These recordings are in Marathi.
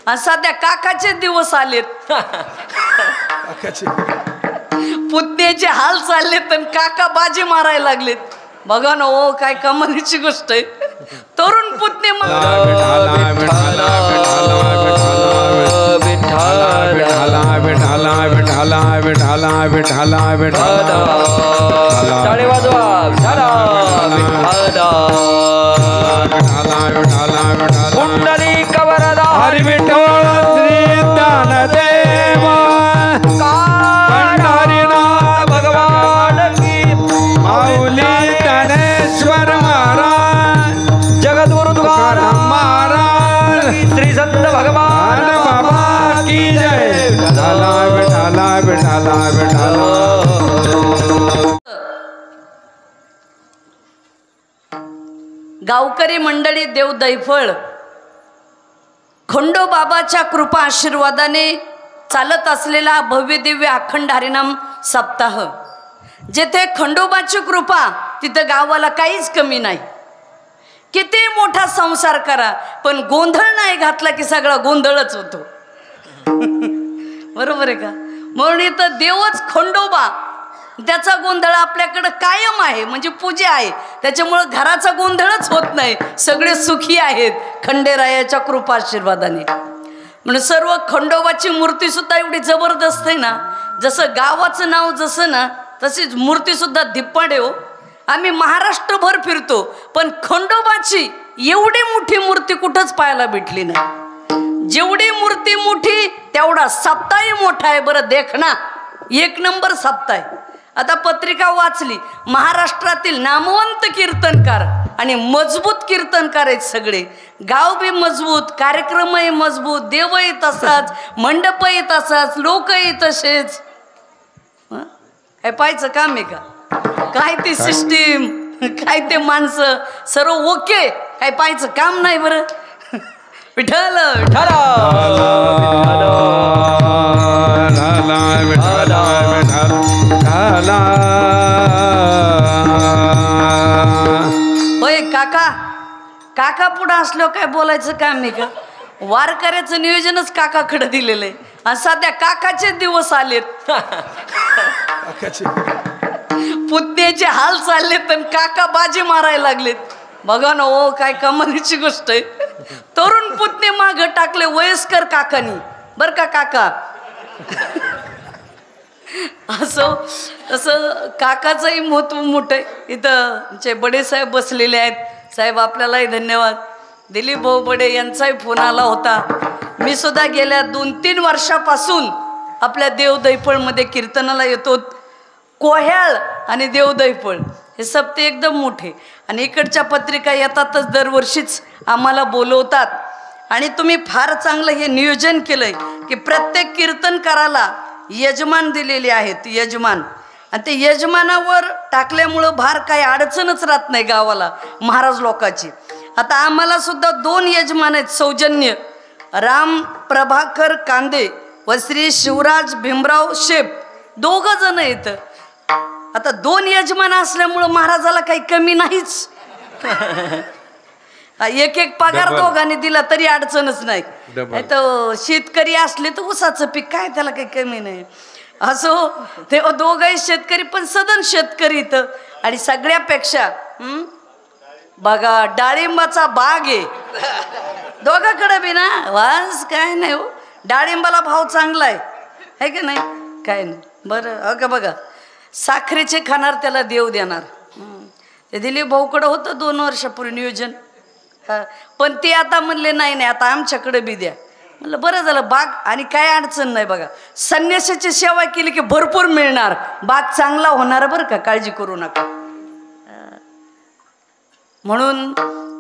आणि सध्या काकाचे दिवस आलेत. पुतण्याचे हाल चाललेत आणि काका बाजी मारायला लागलेत. बघा ना हो, काय कमालीची गोष्ट आहे. तरुण पुतणे कुंडली कवरदा हरि विठ्ठल श्री ज्ञानदेव पंढरीनाथ भगवान की माऊली ज्ञानेश्वर महाराज जगद्गुरु तुकाराम महाराज श्री संत भगवान बाबा की जय. विठ्ठला विठ्ठला विठ्ठला विठ्ठला. गावकरी मंडळी, देव दैफळ खंडोबाबाच्या कृपा आशीर्वादाने चालत असलेला भव्य दिव्य अखंड हरिनाम सप्ताह. जेथे खंडोबाची कृपा तिथं गावाला काहीच कमी नाही. किती मोठा संसार करा पण गोंधळ नाही घातला की सगळा गोंधळच होतो. बरोबर आहे का? म्हणून इथं देवच खंडोबा, त्याचा गोंधळ आपल्याकडं कायम आहे, म्हणजे पूजा आहे. त्याच्यामुळं घराचा गोंधळच होत नाही, सगळे सुखी आहेत खंडेरायाच्या कृपा आशीर्वादाने. म्हणून सर्व खंडोबाची मूर्ती सुद्धा एवढी जबरदस्त आहे ना, जसं गावाचं नाव जसं ना तशीच मूर्ती सुद्धा धिप्पाड आहे हो. आम्ही महाराष्ट्रभर फिरतो पण खंडोबाची एवढी मोठी मूर्ती कुठंच पाहायला भेटली नाही. जेवढी मूर्ती मोठी तेवढा सप्ताही मोठा आहे. बरं देख ना, एक नंबर सप्ताह आहे. आता पत्रिका वाचली, महाराष्ट्रातील नामवंत कीर्तनकार आणि मजबूत कीर्तनकार आहेत सगळे. गाव बी मजबूत, कार्यक्रमही मजबूत, देवही तसाच, मंडपही तसाच, लोकही तसेच. काय पाहायचं काम आहे का? काय ती सिस्टीम, काय ते माणसं, सर्व ओके. काय पाहायचं काम नाही. बरं विठ्ठल विठ्ठल होय काका. काका पुढं असल्यावर काय बोलायचं काम आहे का? वारकऱ्याचं नियोजनच काकाकडे दिलेलं आहे आणि सध्या काकाचे दिवस आलेत. पुतण्याचे हाल चाललेत आणि काका बाजी मारायला लागलेत. बघा ना हो, काय कमालीची गोष्ट आहे. तरुण पुतणे मागं टाकले वयस्कर काकानी. बर का काका? असं तसं काकाचंही महत्व मोठं आहे. इथं आमचे बडे साहेब बसलेले आहेत. साहेब आपल्यालाही धन्यवाद. दिलीप भाऊ बडे यांचाही फोन आला होता. मी सुद्धा गेल्या 2-3 वर्षापासून आपल्या देव दैफळमध्ये कीर्तनाला येतो. कोह्याळ आणि देव दैफळ हे सप्ते एकदम मोठे आणि इकडच्या पत्रिका येतातच, दरवर्षीच आम्हाला बोलवतात. आणि तुम्ही फार चांगलं हे नियोजन केलंय की प्रत्येक कीर्तनकाराला यजमान दिलेले आहेत, यजमान. आणि ते यजमानावर टाकल्यामुळं फार काही अडचणच राहत नाही गावाला महाराज लोकांची. आता आम्हाला सुद्धा 2 यजमान आहेत सौजन्य, राम प्रभाकर कांदे व श्री शिवराज भीमराव शेप, 2 जण आहेत. आता 2 यजमान असल्यामुळं महाराजाला काही कमी नाहीच. एक पगार दोघांनी दिला तरी अडचणच नाही. तर शेतकरी असले तर ऊसाचं पीक काय, त्याला काही कमी नाही. असो ते दोघंही शेतकरी पण सदन शेतकरी इथं. आणि सगळ्यापेक्षा बघा डाळिंबाचा बाग आहे दोघांकडे बी ना. वास काय नाही हो, डाळिंबाला भाव चांगला आहे की नाही? काय नाही. बरं अगं बघा, साखरेचे खाणार त्याला देव देणार. ते दिलीप भाऊकडं होतं 2 वर्षापूर्वी नियोजन. पण ते आता म्हणले नाही नाही आता आमच्याकडे बी द्या. म्हणलं बरं झालं, बाग आणि काय अडचण नाही. बघा संन्यासाची सेवा केली की भरपूर मिळणार, बाग चांगला होणार बरं का, काळजी करू नका. म्हणून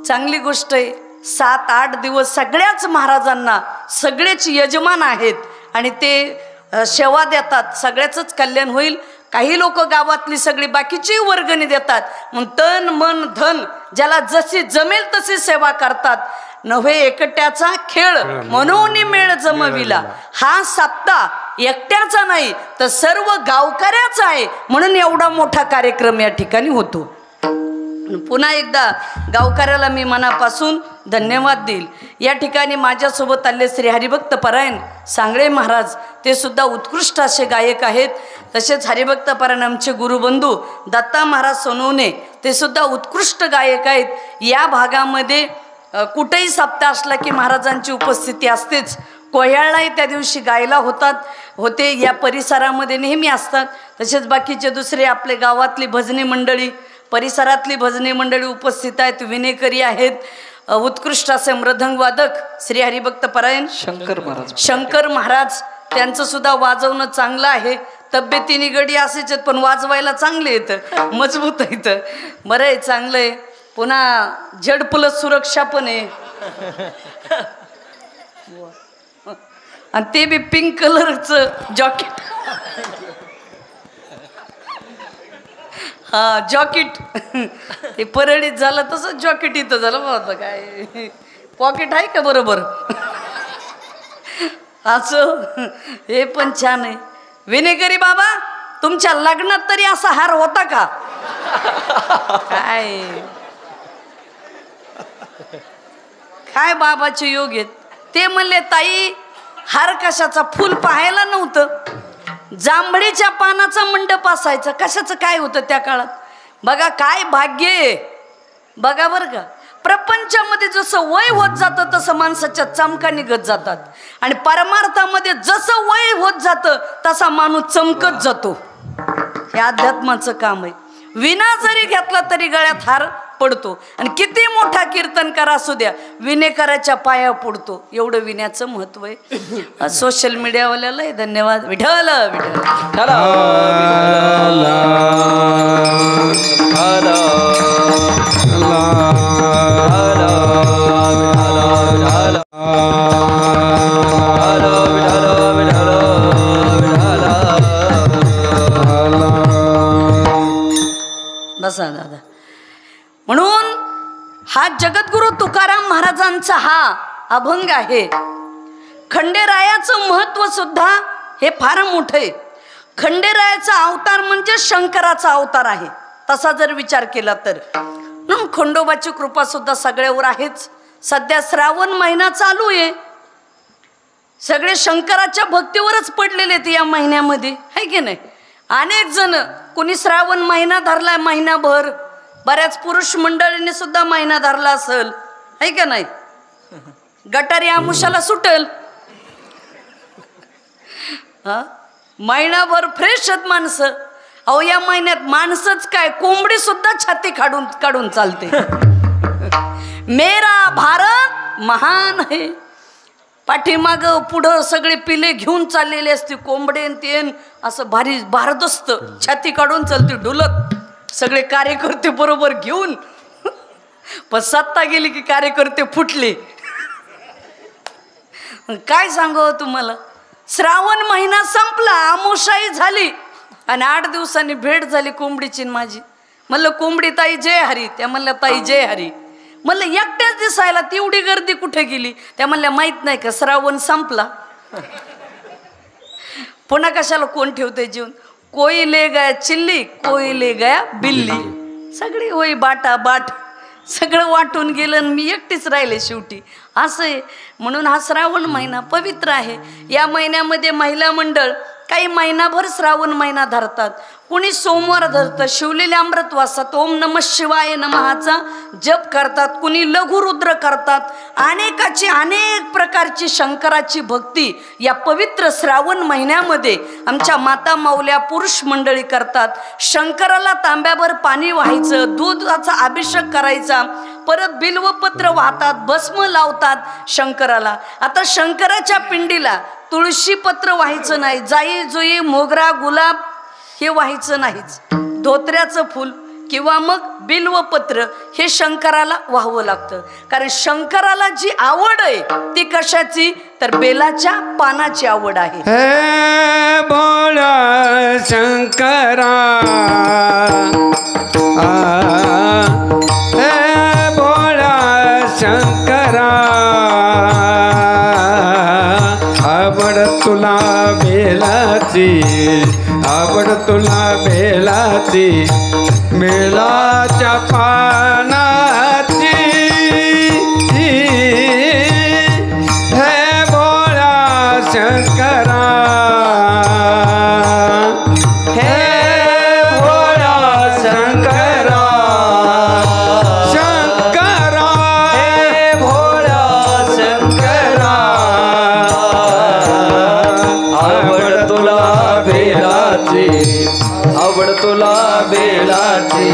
चांगली गोष्ट आहे. 7-8 दिवस सगळ्याच महाराजांना सगळेच यजमान आहेत आणि ते सेवा देतात. सगळ्याचंच कल्याण होईल. काही लोक गावातली सगळी बाकीची वर्गणी देतात. मग तन मन धन ज्याला जशी जमेल तशी सेवा करतात. नव्हे एकट्याचा खेळ म्हणून मेळ जमविला. हा सप्ताह एकट्याचा नाही तर सर्व गावकऱ्याचा आहे, म्हणून एवढा मोठा कार्यक्रम या ठिकाणी होतो. पुन्हा एकदा गावकऱ्याला मी मनापासून धन्यवाद देईल. या ठिकाणी माझ्यासोबत आले श्री हरिभक्त परायण सांगळे महाराज, ते सुद्धा उत्कृष्ट असे गायक आहेत. तसेच हरिभक्त परायण आमचे गुरुबंधू दत्ता महाराज सोनवणे, ते सुद्धा उत्कृष्ट गायक आहेत. या भागामध्ये कुठेही सप्ताह असला की महाराजांची उपस्थिती असतेच. कोह्याळलाही त्या दिवशी गायला होते. या परिसरामध्ये नेहमी असतात. तसेच बाकीचे दुसरे आपले गावातली भजनी मंडळी, परिसरातली भजनी मंडळी उपस्थित आहेत. विनेकरी आहेत. उत्कृष्ट असे मृदंगवादक श्री हरिभक्त परायण शंकर महाराज, त्यांचं सुद्धा वाजवणं चांगलं आहे. तब्येतीने गडी असेच आहेत, पण वाजवायला चांगले येतं, मजबूत येतं. बरं आहे, चांगलं आहे. पुन्हा झेड प्लस सुरक्षा पण आहे. आणि ते बी पिंक कलरचं जॉकेट. हा जॉकेट ते परळीत झालं तसं जॉकेट इथं झालं बाबा. काय पॉकेट आहे का बरोबर? असं हे पण छान आहे. विनेकरी बाबा, तुमच्या लग्नात तरी असा हार होता का? काय बाबाचे योग आहेत. ते म्हणले ताई हार कशाचा, फुल पाहायला नव्हतं, जांभळीच्या पानाचा मंडप असायचा. कशाचं काय होतं त्या काळात? बघा काय भाग्य आहे. बघा बरं का, प्रपंचामध्ये जसं वय होत जातं तसं माणसाच्या चमका निघत जातात. आणि परमार्थामध्ये जसं वय होत जातं तसा माणूस चमकत जातो. हे अध्यात्माचं काम आहे. विना जरी घेतला तरी गळ्यात हार पडतो. आणि किती मोठा कीर्तनकार असू द्या, विनेकराच्या पाया पडतो. एवढं विण्याचं महत्व आहे. सोशल मीडियावाल्याला धन्यवाद. विठ्ठल विठ्ठल. बसा दादा. म्हणून हा जगद्गुरु तुकाराम महाराजांचा हा अभंग आहे. खंडेरायाचं महत्व सुद्धा हे फार मोठं आहे. खंडेरायाचा अवतार म्हणजे शंकराचा अवतार आहे. तसा जर विचार केला तर खंडोबाची कृपा सुद्धा सगळ्यावर आहेच. सध्या श्रावण महिना चालू आहे. सगळे शंकराच्या भक्तीवरच पडलेले आहेत या महिन्यामध्ये, आहे की नाही? अनेक जण, कोणी श्रावण महिना धरलाय महिनाभर, बऱ्याच पुरुष मंडळींनी सुद्धा महिना धरला असेल, आहे का नाही? गटारी आमुषाला सुटेल. हा महिनाभर फ्रेश आहेत माणसं. अहो या महिन्यात माणसंच काय, कोंबडी सुद्धा छाती काढून चालते. मेरा भारत महान है. पाठीमाग पुढं सगळे पिले घेऊन चाललेले असते, कोंबडेन तेन असं भारी भारदस्त छाती काढून चालते डुलत, सगळे कार्यकर्ते बरोबर घेऊन. पण सत्ता गेली की कार्यकर्ते फुटले. काय सांगावं तुम्हाला, श्रावण महिना संपला, आमोशाही झाली आणि 8 दिवसांनी भेट झाली कोंबडीची माझी. म्हणलं कोंबडी ताई जय हरी. त्या म्हणल्या ताई जय हरी. म्हणलं एकट्याच दिसायला तेवढी गर्दी कुठे गेली? त्या म्हणल्या माहित नाही का श्रावण संपला. पुन्हा कशाला कोण ठेवते जीवन. कोई ले गया चिल्ली, कोई ले गया बिल्ली. सगळी होई बाटा बाट, सगळं वाटून गेलं आणि मी एकटीच राहिले शेवटी. असं आहे. म्हणून हा श्रावण महिना पवित्र आहे. या महिन्यामध्ये महिला मंडळ काही महिनाभर श्रावण महिना धरतात. कुणी सोमवार धरतं, शिवलेले अमृत वाचतात, ओम नमः शिवाय नमःचा जप करतात, कुणी लघुरुद्र करतात. अनेक प्रकारची शंकराची भक्ती या पवित्र श्रावण महिन्यामध्ये आमच्या माता माऊल्या पुरुष मंडळी करतात. शंकराला तांब्याभर पाणी व्हायचं, दुधाचा अभिषेक करायचा, परत बिल्वपत्र वाहतात, भस्म लावतात शंकराला. आता शंकराच्या पिंडीला तुळशी पत्र व्हायचं नाही, जाई जुई मोगरा गुलाब हे व्हायचं नाहीच. धोत्र्याचं फूल किंवा मग बिल्वपत्र हे शंकराला व्हावं लागतं. कारण शंकराला जी आवड आहे ती कशाची, तर बेलाच्या पानाची आवड आहे. हे भोळा शंकरा, हे भोळा शंकरा, आवड तुला बेलाची, आवड तुला बेलाची, बेलाच्या पानाची हे भोळा शंकरा हे भोळा शंकरा शंकरा हे भोळा शंकरा आवड तुला बेलाची आवड तुला बेलाची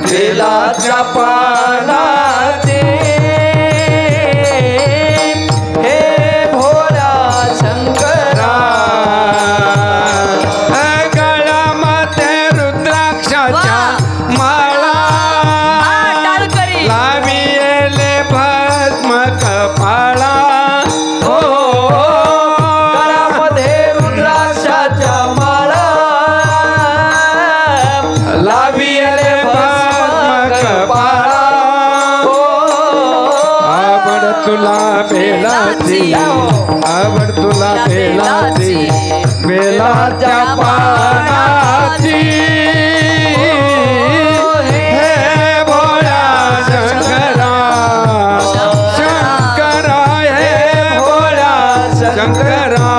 बेलाच्या पानाची हे भोळा शंकरा गळ्यामध्ये रुद्राक्षाच्या माळा टाळकरी लाविले भस्म कपाळा हो गळ्यामध्ये रुद्राक्षाच्या माळा लाविले भस्म कपाळा आवड तुला बेलाची आवड तुला बेलाची बेलाच्या पानाची हे भोळा शंकरा शंकरा हे भोळा शंकरा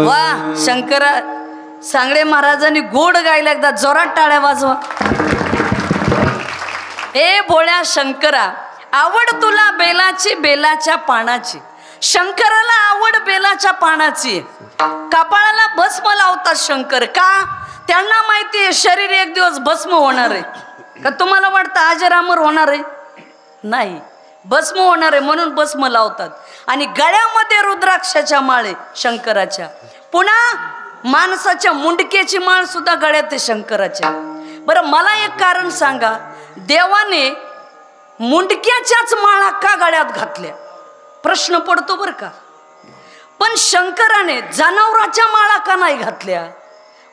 वा शंकरा सांगडे महाराजांनी गोड गायला एकदा जोरात टाळ्या वाजवा. ए भोळ्या शंकरा आवड तुला बेलाची बेलाच्या पानाची. शंकराला आवड बेलाच्या पानाची. कपाळाला भस्म लावतात शंकर का? त्यांना माहिती आहे शरीर एक दिवस भस्म होणार आहे. का तुम्हाला वाटतं अजरामर होणार आहे? नाही, भस्म होणार आहे म्हणून भस्म लावतात. आणि गळ्यामध्ये रुद्राक्षाच्या माळे शंकराच्या. पुन्हा माणसाच्या मुंडकेची माळ सुद्धा गळ्यात आहे शंकराच्या. बरं मला एक कारण सांगा, देवाने मुंडक्याच्याच माळा का गळ्यात घातल्या? प्रश्न पडतो बरं का. पण शंकराने जनावराच्या माळा का नाही घातल्या?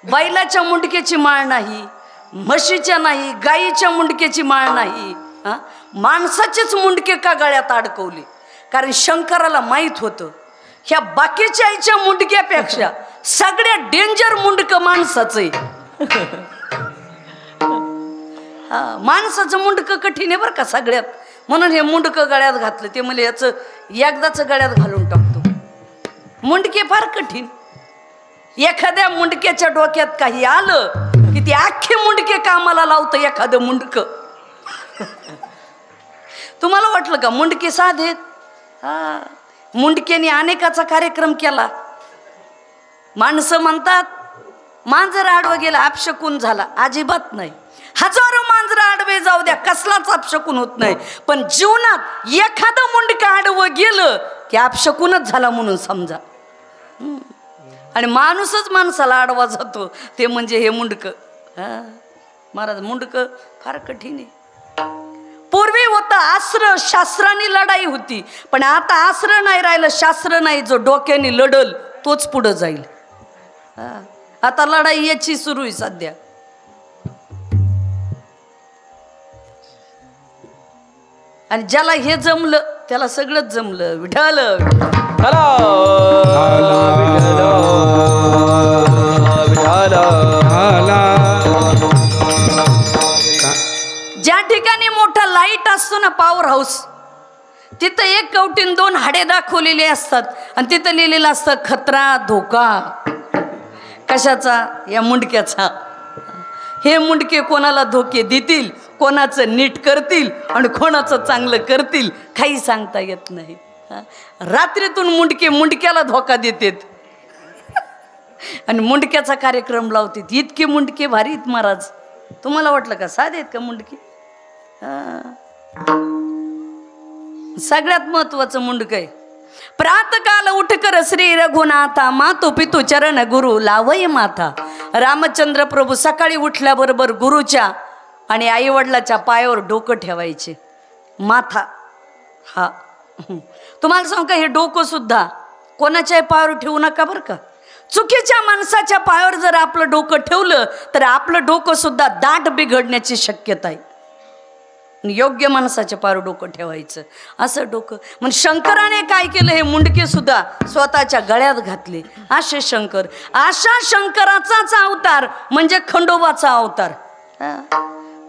बैलाच्या मुंडकेची माळ नाही, म्हशीच्या नाही, गायीच्या मुंडकेची माळ नाही, माणसाचेच मुंडके का गळ्यात अडकवले? कारण शंकराला माहित होतं ह्या बाकीच्या आईच्या मुंडक्यापेक्षा सगळ्यात डेंजर मुंडक माणसाचं आहे. माणसाचं मुंडकं कठीण आहे बरं का सगळ्यात. म्हणून हे मुंडकं गळ्यात घातलं. ते मला याचं एकदाच गळ्यात घालून टाकतो. मुंडके फार कठीण. एखाद्या मुंडक्याच्या डोक्यात काही आलं की ते अख्खे मुंडके कामाला लावतं एखादं मुंडकं. तुम्हाला वाटलं का मुंडके साधेत? मुंडक्याने अनेकाचा कार्यक्रम केला. माणसं म्हणतात मांजर आडवं गेलं अपशकुन झाला. अजिबात नाही. हजारो मांजर आडवे जाऊ द्या कसलाच अपशकुन होत नाही. पण जीवनात एखादं मुंडकं आडवं गेलं की अपशकुनच झाला म्हणून समजा. आणि माणूसच माणसाला आडवा जातो ते म्हणजे हे मुंडकं. महाराज मुंडकं फार कठीण आहे. पूर्वी होतं आश्र, शास्त्राने लढाई होती. पण आता आश्र नाही राहिलं, शास्त्र नाही. जो डोक्याने लढल तोच पुढं जाईल. आता लढाई याची सुरू आहे सध्या. आणि ज्याला हे जमलं त्याला सगळंच जमलं. विठ्ठल ज्या ठिकाणी मोठा लाईट असतो ना, पॉवर हाऊस, तिथं एक कवटीन दोन हाडे दाखवलेले असतात आणि तिथं लिहिलेलं असतं खतरा, धोका. कशाचा? या मुंडक्याचा. हे मुंडके कोणाला धोके देतील, कोणाचं नीट करतील आणि कोणाचं चांगलं करतील काही सांगता येत नाही. रात्रीतून मुंडके मुंडक्याला धोका देतात आणि मुंडक्याचा कार्यक्रम लावतात. इतके मुंडके भारी आहेत महाराज. तुम्हाला वाटलं का साधे आहेत का मुंडके? सगळ्यात महत्वाचं मुंडक आहे. प्रातकाल उठकर श्री रघुनाथा, मातु पितु चरण गुरु लावय माथा. रामचंद्र प्रभू सकाळी उठल्याबरोबर गुरुच्या आणि आईवडिलाच्या पायावर डोकं ठेवायचे. माथा हा तुम्हाला सांगू का, हे डोकं सुद्धा कोणाच्याही पायावर ठेवू नका बरं का. चुकीच्या माणसाच्या पायावर जर आपलं डोकं ठेवलं तर आपलं डोकं सुद्धा दाट बिघडण्याची शक्यता आहे. योग्य माणसाच्या पार डोकं ठेवायचं. असं डोकं म्हणजे शंकराने काय केलं, हे मुंडके सुद्धा स्वतःच्या गळ्यात घातले. असे शंकर, अशा शंकराचाच अवतार म्हणजे खंडोबाचा अवतार.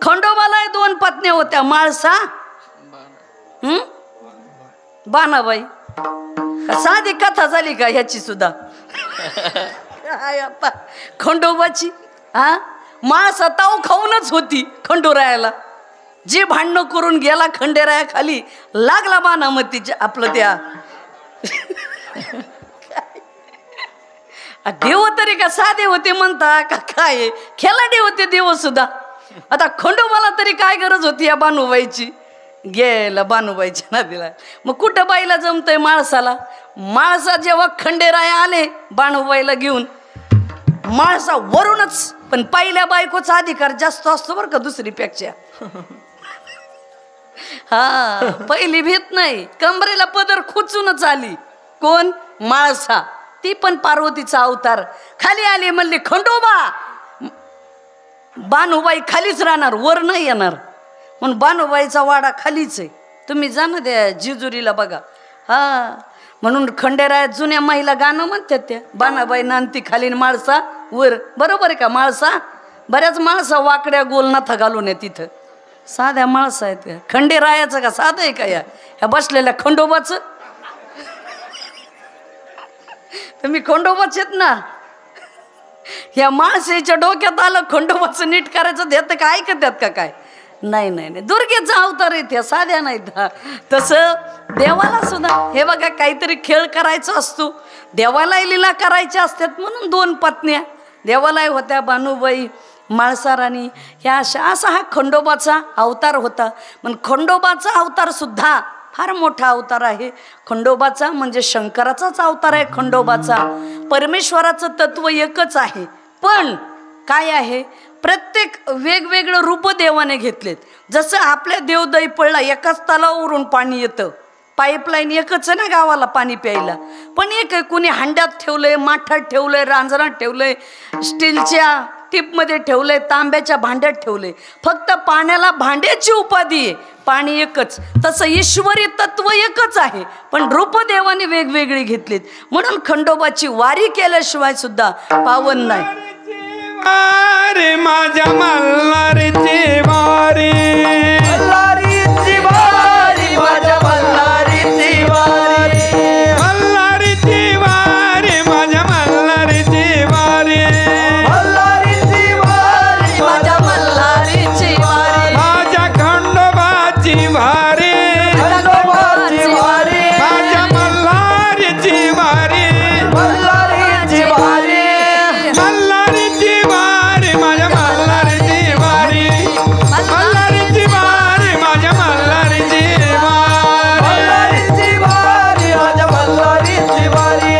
खंडोबाला 2 पत्न्या होत्या, माळसा बाणाबाई. साधी कथा झाली का ह्याची सुद्धा? खंडोबाची माळसा ताव खाऊनच होती खंडोरायाला. जी भांडणं करून गेला खंडेराया खाली, लागला बाणामतीच्या आपलं त्या देव तरी का साधे होते म्हणता का काय, खेळाडे होते देव सुद्धा. आता खंडोबाला तरी काय गरज होती या बानुबाईची? गेला बानुबाईच्या नादीला. मग कुठं बाईला जमतंय माळसाला? माळसा जेव्हा खंडेराया आले बानुबाईला घेऊन, माळसा वरूनच, पण पहिल्या बायकोचा अधिकार जास्त असतो बरं का दुसरीपेक्षा. पहिली भीत नाही, कमरेला पदर खुचूनच आली. कोण? माळसा. ती पण पार्वतीचा अवतार. खाली आली म्हणली खंडोबा. बानुबाई खालीच राहणार, वर नाही येणार. म्हणून बानुबाईचा वाडा खालीच आहे. तुम्ही जा ना द्या जिजुरीला बघा. म्हणून खंडेराया जुन्या महिला गाणं म्हणतात त्या, बाणाबाई नांती खाली माळसा वर. बरोबर आहे का? माळसा बऱ्याच माळसा वाकड्या गोल नाथा घालून आहे तिथं. साध्या माळसा आहेत का? खंडेरायाचं का साधं आहे का ह्या बसलेल्या खंडोबाचं? तुम्ही खंडोबाच आहेत ना. ह्या माळसेच्या डोक्यात आलं खंडोबाचं नीट करायचं, देत का ऐकत का काय? नाही नाही नाही, दुर्गेचा अवतार आहे त्या, साध्या नाहीत. तसं देवाला सुद्धा हे बघा काहीतरी खेळ करायचा असतो. देवालाही लीला करायच्या असतात म्हणून 2 पत्न्या देवालाही होत्या, बानुबाई माळसाराणी ह्या असा हा खंडोबाचा अवतार होता. पण खंडोबाचा अवतार सुद्धा फार मोठा अवतार आहे. खंडोबाचा म्हणजे शंकराचाच अवतार आहे. खंडोबाचा परमेश्वराचं तत्व एकच आहे, पण काय आहे, प्रत्येक वेगवेगळं रूप देवाने घेतलेत. जसं आपल्या देव दैपळला एकाच तलावावरून पाणी येतं, पाईपलाईन एकच आहे ना गावाला पाणी प्यायला, पण एक कुणी हांड्यात ठेवलंय, माठात ठेवलंय, रांजणात ठेवलंय, स्टीलच्या टिपमध्ये ठेवलंय, तांब्याच्या भांड्यात ठेवलंय. फक्त पाण्याला भांड्याची उपाधी आहे, पाणी एकच. तसं ईश्वरी तत्व एकच आहे, पण रूप देवाने वेगवेगळी घेतलीत. म्हणून खंडोबाची वारी केल्याशिवाय सुद्धा पावन नाही. वारी माझ्या मल्हारीची वारी, मल्हारीची वारी माझ्या मल्हारीची वारी, मल्हारीची वारी माझ्या मल्हारीची वारी, मल्हारीची वारी माझ्या मल्हारीची वारी, माझ्या खंडोबाची वारी, खंडोबाची वारी माझ्या मल्हारीची वारी, मल्हारीची वारी, मल्हारीची वारी माझ्या मल्हारीची वारी, मल्हारीची वारी माझ्या मल्हारीची वारी, मल्हारीची वारी माझ्या मल्हारीची वारी,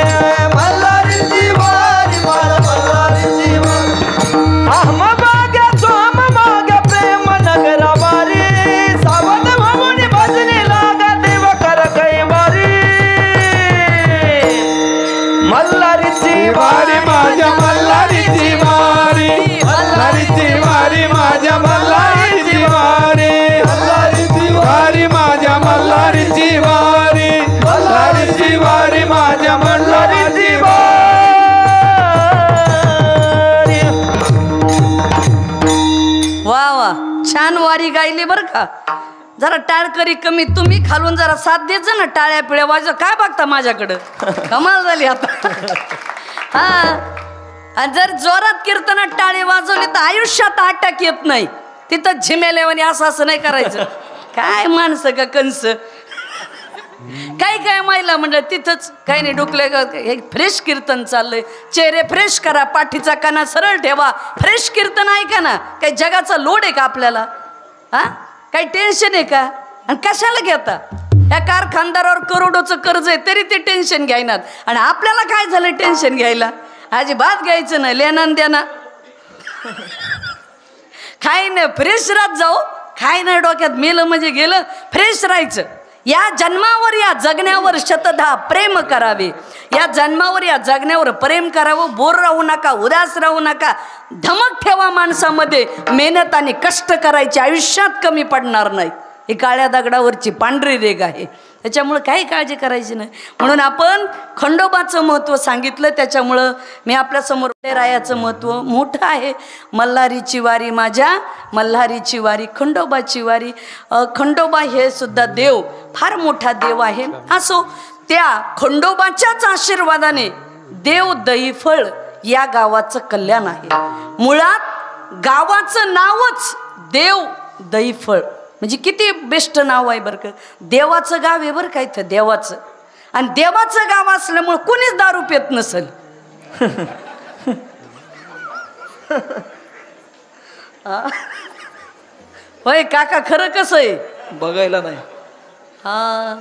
मल्हारीची वारी माझ्या मल्हारीची वारी. आम मागे सोम मागे प्रेम नगरा वारी, सावध भाऊनी भजनी लागा देव कर कैवारी, मल्हारीची वारी माझ्या मल्हारीची वारी, मल्हारीची वारी माझ्या मल्हारीची वारी, मल्हारीची वारी माझ्या मल्हारीची वारी, मल्हारीची वारी माझ्या मल्हारीची वारी. वा वा, छान वारी गायली बरं का. जरा टाळकरी कमी, तुम्ही खालून जरा साथ देत जा ना, टाळ्या पिळ्या वाजव. काय बघता माझ्याकडं? कमाल झाली आता. आणि जर जोरात कीर्तनात टाळे वाजवली तर आयुष्यात अटक येत नाही. तिथं झिमेल्यावानी असं नाही करायचं. काय माणसं का कंस. काय महिला म्हणलं तिथंच काही नाही, डुकले हे फ्रेश कीर्तन चाललंय, चेहरे फ्रेश करा, पाठीचा काना सरळ ठेवा, फ्रेश कीर्तन ऐका ना. काही जगाचा लोड आहे का आपल्याला? काही टेन्शन आहे का? आणि कशाला घेता? या कारखानदारावर करोडोचं कर्ज आहे तरी ते टेन्शन घ्यायनात, आणि आपल्याला काय झालं टेन्शन घ्यायला? अजिबात घ्यायचं नाही, लेणं द्याना. काय नाही, फ्रेश राहत जाऊ. काय नाही, डोक्यात मेलं म्हणजे गेलं, फ्रेश राहायचं. या जन्मावर या जगण्यावर शतधा प्रेम करावे. या जन्मावर या जगण्यावर प्रेम करावं. बोर राहू नका, उदास राहू नका. धमक ठेवा माणसामध्ये. मेहनत आणि कष्ट करायचे, आयुष्यात कमी पडणार नाही. ही काळ्या दगडावरची पांढरी रेघ आहे. त्याच्यामुळं काही काळजी करायची नाही. म्हणून आपण खंडोबाचं महत्त्व सांगितलं. त्याच्यामुळं मी आपल्यासमोर रायाचं महत्त्व मोठं आहे. मल्हारीची वारी माझ्या मल्हारीची वारी, खंडोबाची वारी. खंडोबा हे सुद्धा देव फार मोठा देव आहे. असो, त्या खंडोबाच्याच आशीर्वादाने देव दहीफळ या गावाचं कल्याण आहे. मुळात गावाचं नावच देव दहीफळ म्हणजे किती बेस्ट नाव आहे बरं का. देवाचं गाव आहे बरं का इथं, देवाचं. आणि देवाचं गाव असल्यामुळं कुणीच दारू पित नसेल. होय काका, खरं कसं आहे बघायला नाही. हा.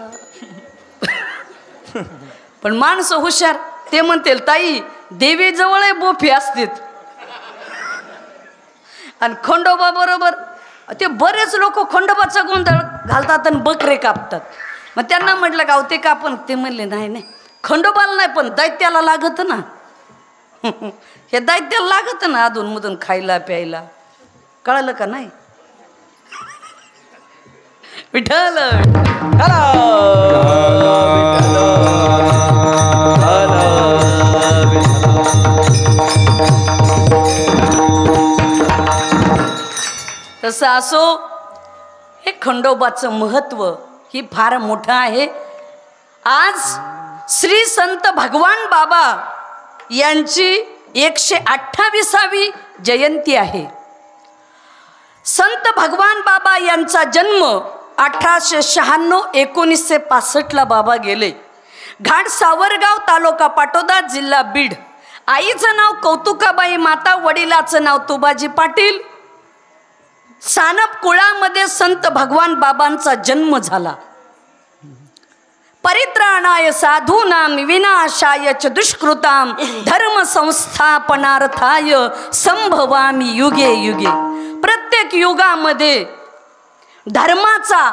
पण माणसं हुशार, ते म्हणतील ताई देवीजवळ बोफी असतात. आणि खंडोबा बरोबर ते बरेच लोक खंडोबाचा गोंधळ घालतात आणि बकरे कापतात. मग त्यांना म्हटलं का ते कापण, ते म्हणले नाही नाही खंडोबाला नाही पण दैत्याला लागत ना. हे दैत्याला लागत ना अधूनमधून खायला प्यायला. कळलं का नाही. विठ्ठल तसं असो, हे खंडोबाचं महत्त्व ही फार मोठं आहे. आज श्री संत भगवान बाबा यांची 128वी जयंती आहे. संत भगवान बाबा यांचा जन्म 1896 1965 बाबा गेले. घाट सावरगाव, तालुका पाटोदा, जिल्हा बीड. आईचं नाव कौतुकाबाई माता, वडिलाचं नाव तुबाजी पाटील. सानप कुळामध्ये संत भगवान बाबांचा जन्म झाला. परित्राणाय साधूनां विनाशाय च दुष्कृतां धर्म संस्थापनार्थाय संभवामि युगे युगे. प्रत्येक युगामध्ये धर्माचा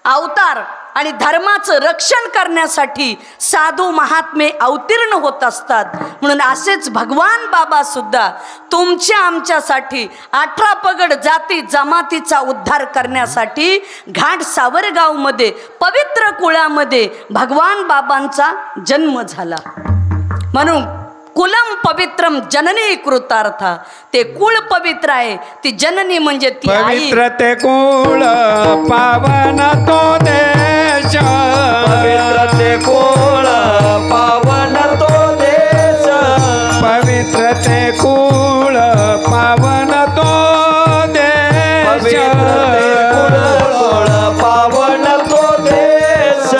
अवतार आणि धर्माचं रक्षण करण्यासाठी साधू महात्मे अवतीर्ण होत असतात. म्हणून असेच भगवान बाबा सुद्धा तुमच्या आमच्यासाठी 18 पगड जाती जमातीचा उद्धार करण्यासाठी घाट सावरगावमध्ये पवित्र कुळामध्ये भगवान बाबांचा जन्म झाला. म्हणून कुलम पवित्रम जननी कृतार्था. ते कुळ पवित्र आहे, ती जननी म्हणजे ती पवित्र ते कुळ पावन तो देश. पवित्र ते कुळ पावन तो देश. पवित्र ते कुळ पावन तो देश. पवित्र ते कुळ पावन तो देश.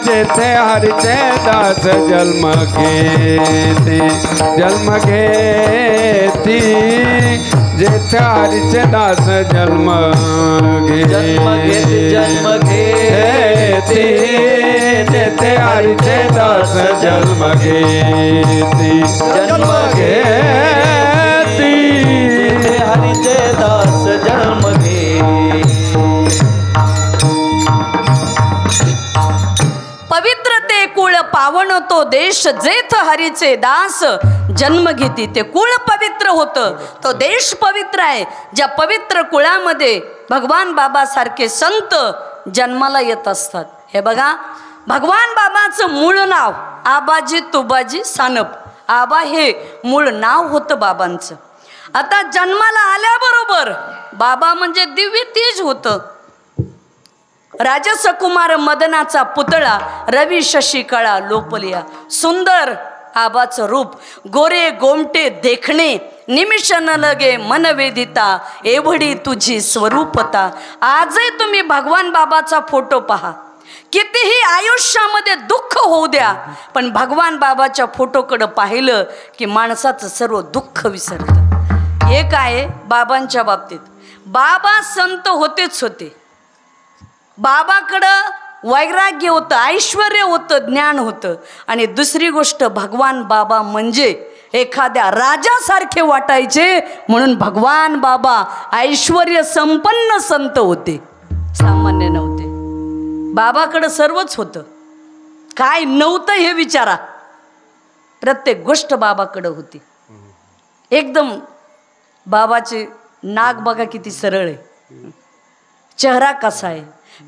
जेथे हरीचे दास जन्म घेती जन्म घेती. जेथे हरीचे दास जन्म घेती जन्म घेती. जेथे हरीचे दास जन्म घेती जन्म घेती. हरीचे दास जन्म घेती. पवित्र ते कुळ पावन तो देश. जेथ हरीचे दास जन्म घेती. ते कुळ पवित्र होतं, तो देश पवित्र आहे. ज्या पवित्र कुळामध्ये भगवान बाबा सारखे संत जन्माला येत असतात. हे बघा, भगवान बाबाचं मूळ नाव आबाजी तुबाजी सानप. आबा हे मूळ नाव होतं बाबांचं. आता जन्माला आल्याबरोबर बाबा म्हणजे दिव्य तेज होतं. राजसकुमार मदनाचा पुतळा रवी शशिकळा लोपलिया. सुंदर आबाचं रूप, गोरे गोमटे देखणे, निमिष न लगे मन वेदिता, एवढी तुझी स्वरूपता. आजही तुम्ही भगवान बाबाचा फोटो पहा. कितीही आयुष्यामध्ये दुःख होऊ द्या, पण भगवान बाबाच्या फोटोकडं पाहिलं की माणसाचं सर्व दुःख विसरतं. हे काय बाबांच्या बाबतीत, बाबा संत होतेच होते. बाबाकडं वैराग्य होतं, ऐश्वर होतं, ज्ञान होतं. आणि दुसरी गोष्ट, भगवान बाबा म्हणजे एखाद्या राजासारखे वाटायचे. म्हणून भगवान बाबा ऐश्वर्य संपन्न संत होते, सामान्य नव्हते. बाबाकडं सर्वच होतं, काय नव्हतं हे विचारा. प्रत्येक गोष्ट बाबाकडं होती. एकदम बाबाचे नाक बघा किती सरळ आहे. चेहरा कसा आहे,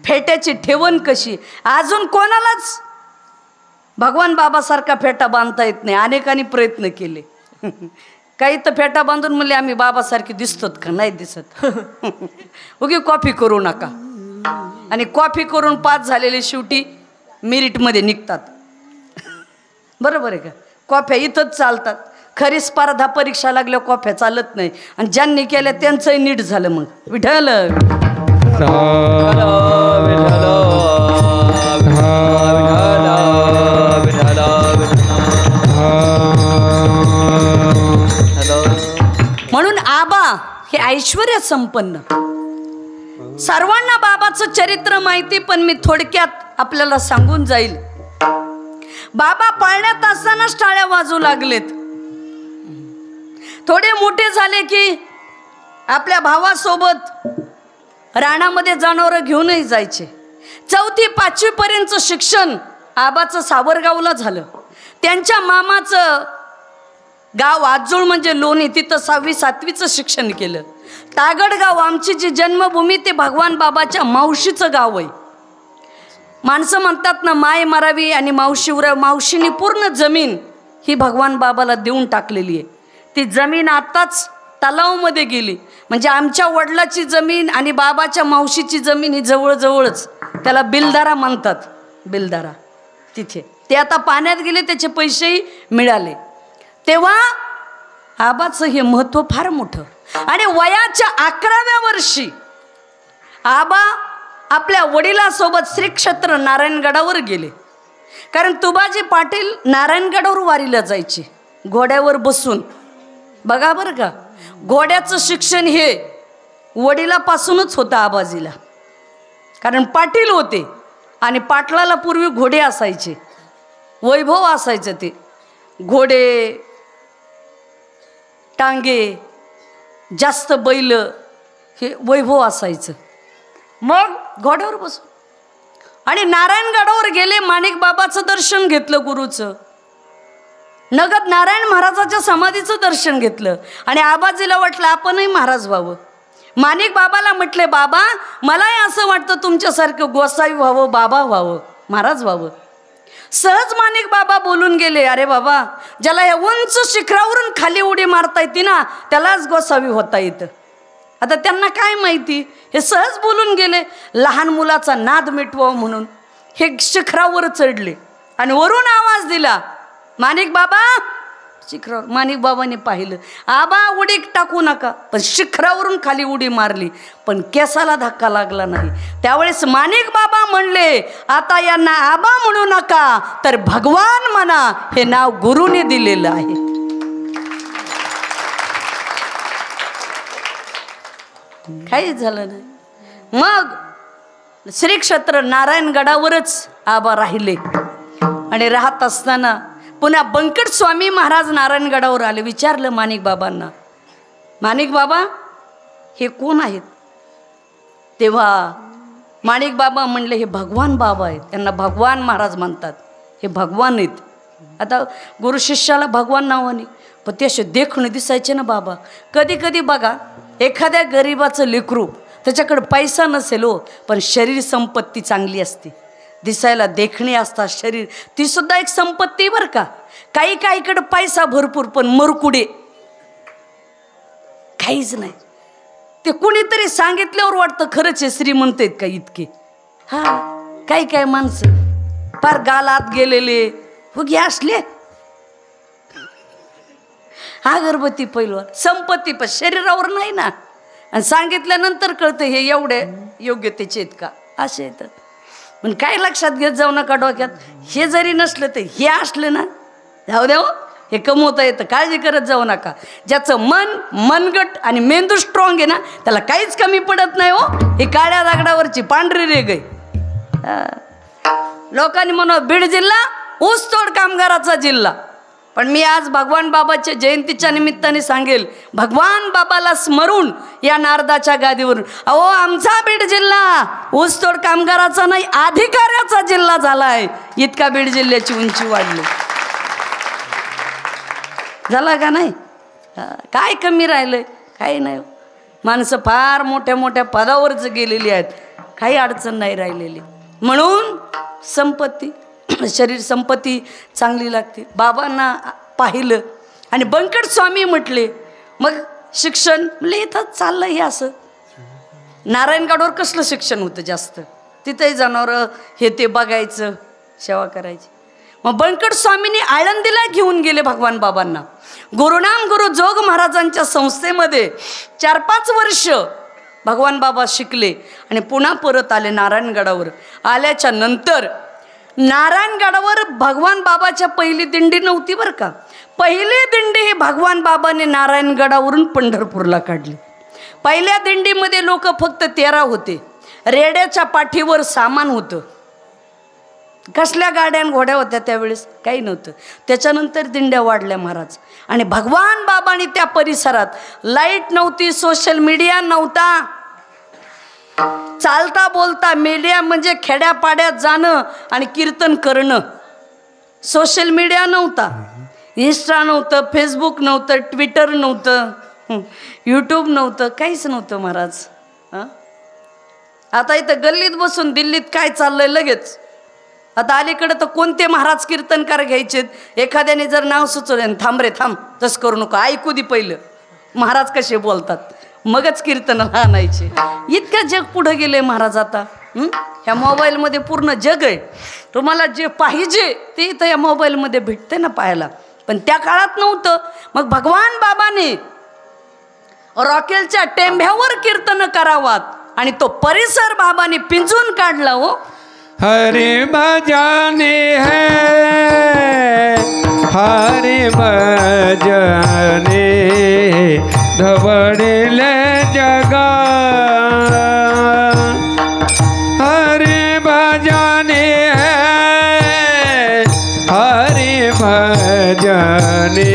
फेट्याची ठेवण कशी. अजून कोणालाच भगवान बाबासारखा फेटा बांधता येत नाही. अनेकांनी प्रयत्न केले. काही तर फेटा बांधून म्हणले आम्ही बाबासारखे दिसतोत का, नाही दिसत. उगी कॉफी करू नका. आणि कॉफी करून पास झालेले शेवटी मेरिटमध्ये निघतात. बरोबर आहे का. कॉफ्या इथंच चालतात. खरी स्पर्धा परीक्षा लागल्या कॉफ्या चालत नाही. आणि ज्यांनी केल्या त्यांचंही नीट झालं. मग विठ्ठल म्हणून आबा हे ऐश्वर्य संपन्न. सर्वांना बाबाचं चरित्र माहिती, पण मी थोडक्यात आपल्याला सांगून जाईल. बाबा पाळण्यात असतानाच टाळ्या वाजू लागलेत. थोडे मोठे झाले की आपल्या भावासोबत रानामध्ये जनावरं घेऊनही जायचे. 4थी 5वी पर्यंतचं शिक्षण आबाचं सावरगावला झालं. त्यांच्या मामाचं गाव आजूळ म्हणजे लोणी, तिथं 6वी 7वीचं शिक्षण केलं. तागडगाव आमची जी जन्मभूमी ते भगवान बाबाच्या मावशीचं गाव आहे. माणसं म्हणतात ना माय मारावी आणि मावशीवर, मावशीने पूर्ण जमीन ही भगवान बाबाला देऊन टाकलेली आहे. ती जमीन आत्ताच तलावमध्ये गेली. म्हणजे आमच्या वडिलाची जमीन आणि बाबाच्या मावशीची जमीन ही जवळजवळच. त्याला बिलदारा म्हणतात. बिलदारा तिथे ते आता पाण्यात गेले, त्याचे पैसेही मिळाले. तेव्हा आबाचं हे महत्त्व फार मोठं. आणि वयाच्या 11व्या वर्षी आबा आपल्या वडिलासोबत श्री क्षेत्र नारायणगडावर गेले. कारण तुबाजी पाटील नारायणगडावर वारीला जायचे घोड्यावर बसून. बघा बरं का, घोड्याचं शिक्षण हे वडिलापासूनच होतं आबाजीला. कारण पाटील होते आणि पाटलाला पूर्वी घोडे असायचे, वैभव असायचं. ते घोडे, टांगे, जास्त बैल हे वैभव असायचं. मग घोड्यावर बसून आणि नारायणगडावर गेले. माणिक बाबाचं दर्शन घेतलं गुरुचं. नगद नारायण महाराजाच्या समाधीचं दर्शन घेतलं. आणि आबाजीला वाटलं आपणही महाराज व्हावं. माणिक बाबाला म्हटले, बाबा मलाही असं वाटतं तुमच्यासारखं गोसावी व्हावं, बाबा व्हावं, महाराज व्हावं. सहज माणिक बाबा बोलून गेले, अरे बाबा ज्याला या उंच शिखरावरून खाली उडी मारता येते ना त्यालाच गोसावी होता येतं. आता त्यांना काय माहिती, हे सहज बोलून गेले. लहान मुलाचा नाद मिटवावं म्हणून हे शिखरावर चढले आणि वरून आवाज दिला, माणिक बाबा. शिखरावर माणिक बाबाने पाहिलं, आबा उडी टाकू नका. पण शिखरावरून खाली उडी मारली, पण केसाला धक्का लागला नाही. त्यावेळेस माणिक बाबा म्हणले, आता यांना आबा म्हणू नका तर भगवान म्हणा. हे नाव गुरुने दिलेलं आहे. काही झालं नाही. मग श्री क्षेत्र नारायणगडावरच आबा राहिले. आणि राहत असताना पुन्हा बंकट स्वामी महाराज नारायणगडावर आले. विचारलं माणिक बाबांना, माणिक बाबा हे कोण आहेत? तेव्हा माणिक बाबा म्हणले, हे भगवान बाबा आहेत. त्यांना भगवान महाराज म्हणतात. हे भगवान आहेत. आता गुरु शिष्याला भगवान नावाने, पण ते असे देखणे दिसायचे ना बाबा. कधी कधी बघा एखाद्या गरीबाचं लेकरू, त्याच्याकडे पैसा नसेल हो, पण शरीर संपत्ती चांगली असते, दिसायला देखणे असतात शरीर, ती सुद्धा एक संपत्ती बरं का. काही काहीकडे पैसा भरपूर पण मरकुडे काहीच नाही. ते कुणीतरी सांगितल्यावर वाटतं खरंच आहे श्रीमंत आहेत का इतके. हा काही काय माणसं फार गालात गेलेले उगी असले, अगरबत्ती पैलवान, संपत्ती पण शरीरावर नाही ना. आणि सांगितल्यानंतर कळतं हे एवढे योग्यतेचे आहेत का, असे येतात. पण काय लक्षात घेत जाऊ नका डोक्यात, हे जरी नसलं तर हे असलं ना जाऊ द्या, हे कमवता येतं, काळजी करत जाऊ नका. ज्याचं मनगट आणि मेंदू स्ट्रॉंग आहे ना त्याला काहीच कमी पडत नाही हो. ही काळ्या दगडावरची पांढरी रेग आहे. लोकांनी म्हणा बीड जिल्हा ऊसतोड कामगाराचा जिल्हा, पण मी आज भगवान बाबाच्या जयंतीच्या निमित्ताने सांगेल, भगवान बाबाला स्मरून या नारदाच्या गादीवरून, अहो आमचा बीड जिल्हा ऊसतोड कामगाराचा नाही अधिकाऱ्याचा जिल्हा झालाय. इतका बीड जिल्ह्याची उंची वाढली. झाला का नाही? काय कमी राहिलंय? काही नाही. माणसं फार मोठ्या मोठ्या पदावरच गेलेली आहेत, काही अडचण नाही राहिलेली. म्हणून संपत्ती, शरीर संपत्ती चांगली लागते. बाबांना पाहिलं आणि बंकट स्वामी म्हटले, मग शिक्षण म्हणले इथं चाललं हे असं. नारायणगडावर कसलं शिक्षण होतं जास्त, तिथंही जनावरं हे ते बघायचं, सेवा करायची. मग बंकट स्वामींनी आळंदीला घेऊन गेले भगवान बाबांना. गुरुनाम गुरु जोग महाराजांच्या संस्थेमध्ये 4-5 वर्ष भगवान बाबा शिकले आणि पुन्हा परत आले नारायणगडावर. आल्याच्या नंतर नारायणगडावर भगवान बाबाच्या पहिली दिंडी नव्हती बरं का. पहिली दिंडी ही भगवान बाबाने नारायणगडावरून पंढरपूरला काढली. पहिल्या दिंडीमध्ये लोक फक्त 13 होते. रेड्याच्या पाठीवर सामान होतं. कसल्या गाड्या आणि घोड्या होत्या त्यावेळेस, काही नव्हतं. त्याच्यानंतर दिंड्या वाढल्या महाराज. आणि भगवान बाबांनी त्या परिसरात लाईट नव्हती, सोशल मीडिया नव्हता, चालता बोलता मीडिया म्हणजे खेड्यापाड्यात जाणं आणि कीर्तन करणं. सोशल मीडिया नव्हता, इंस्टा नव्हतं, फेसबुक नव्हतं, ट्विटर नव्हतं, यूट्यूब नव्हतं, काहीच नव्हतं महाराज. आता इथं गल्लीत बसून दिल्लीत काय चाललंय लगेच. आता अलीकडे तर कोणते महाराज कीर्तनकार घ्यायचे, एखाद्याने जर नाव सुचवलं, थांब रे थांब, तसं करू नको, ऐकू दे पहिलं महाराज कसे बोलतात, मगच कीर्तनाला आणायचे. इतकं जग पुढं गेले महाराज आता. ह्या मोबाईलमध्ये पूर्ण जग आहे. तुम्हाला जे पाहिजे ते इथं या मोबाईलमध्ये भेटते ना पाहायला, पण त्या काळात नव्हतं. मग भगवान बाबाने रॉकेलच्या टेंभ्यावर कीर्तन करावात आणि तो परिसर बाबाने पिंजून काढला. हो हरि भजनी है, हरि भजनी धवड़िले जगा, हरि भजनी है, हरि भजनी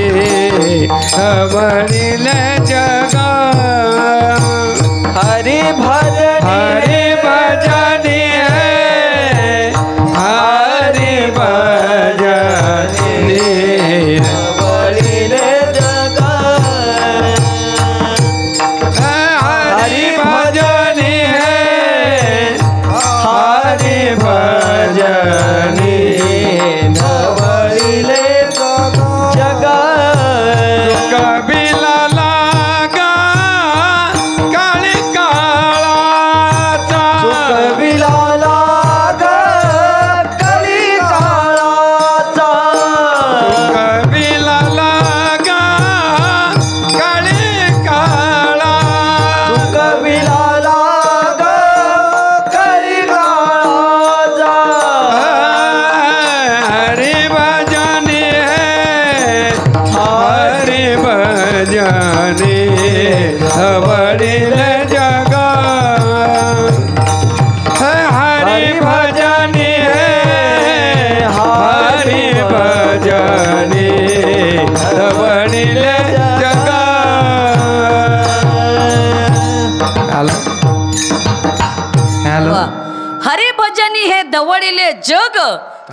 धवड़िले जगा, हरि भजनी हरि भजनी है, हरि भजनी वडिले जगा, हरि भजनी है, हरि भजनी वडिले जगा. कबिला लागा काळी काळाचा, कविला लागा कली काळाचा, कबिला लागा काळी काळा, कविला लागा कली काळाचा. हरि भजनी है, हरि भजनी धवड़िले जगा, हरि भजनी है, हरि भजनी धवड़िले जगा. हॅलो हॅलो, हरिभजनी हे दवडिले जग,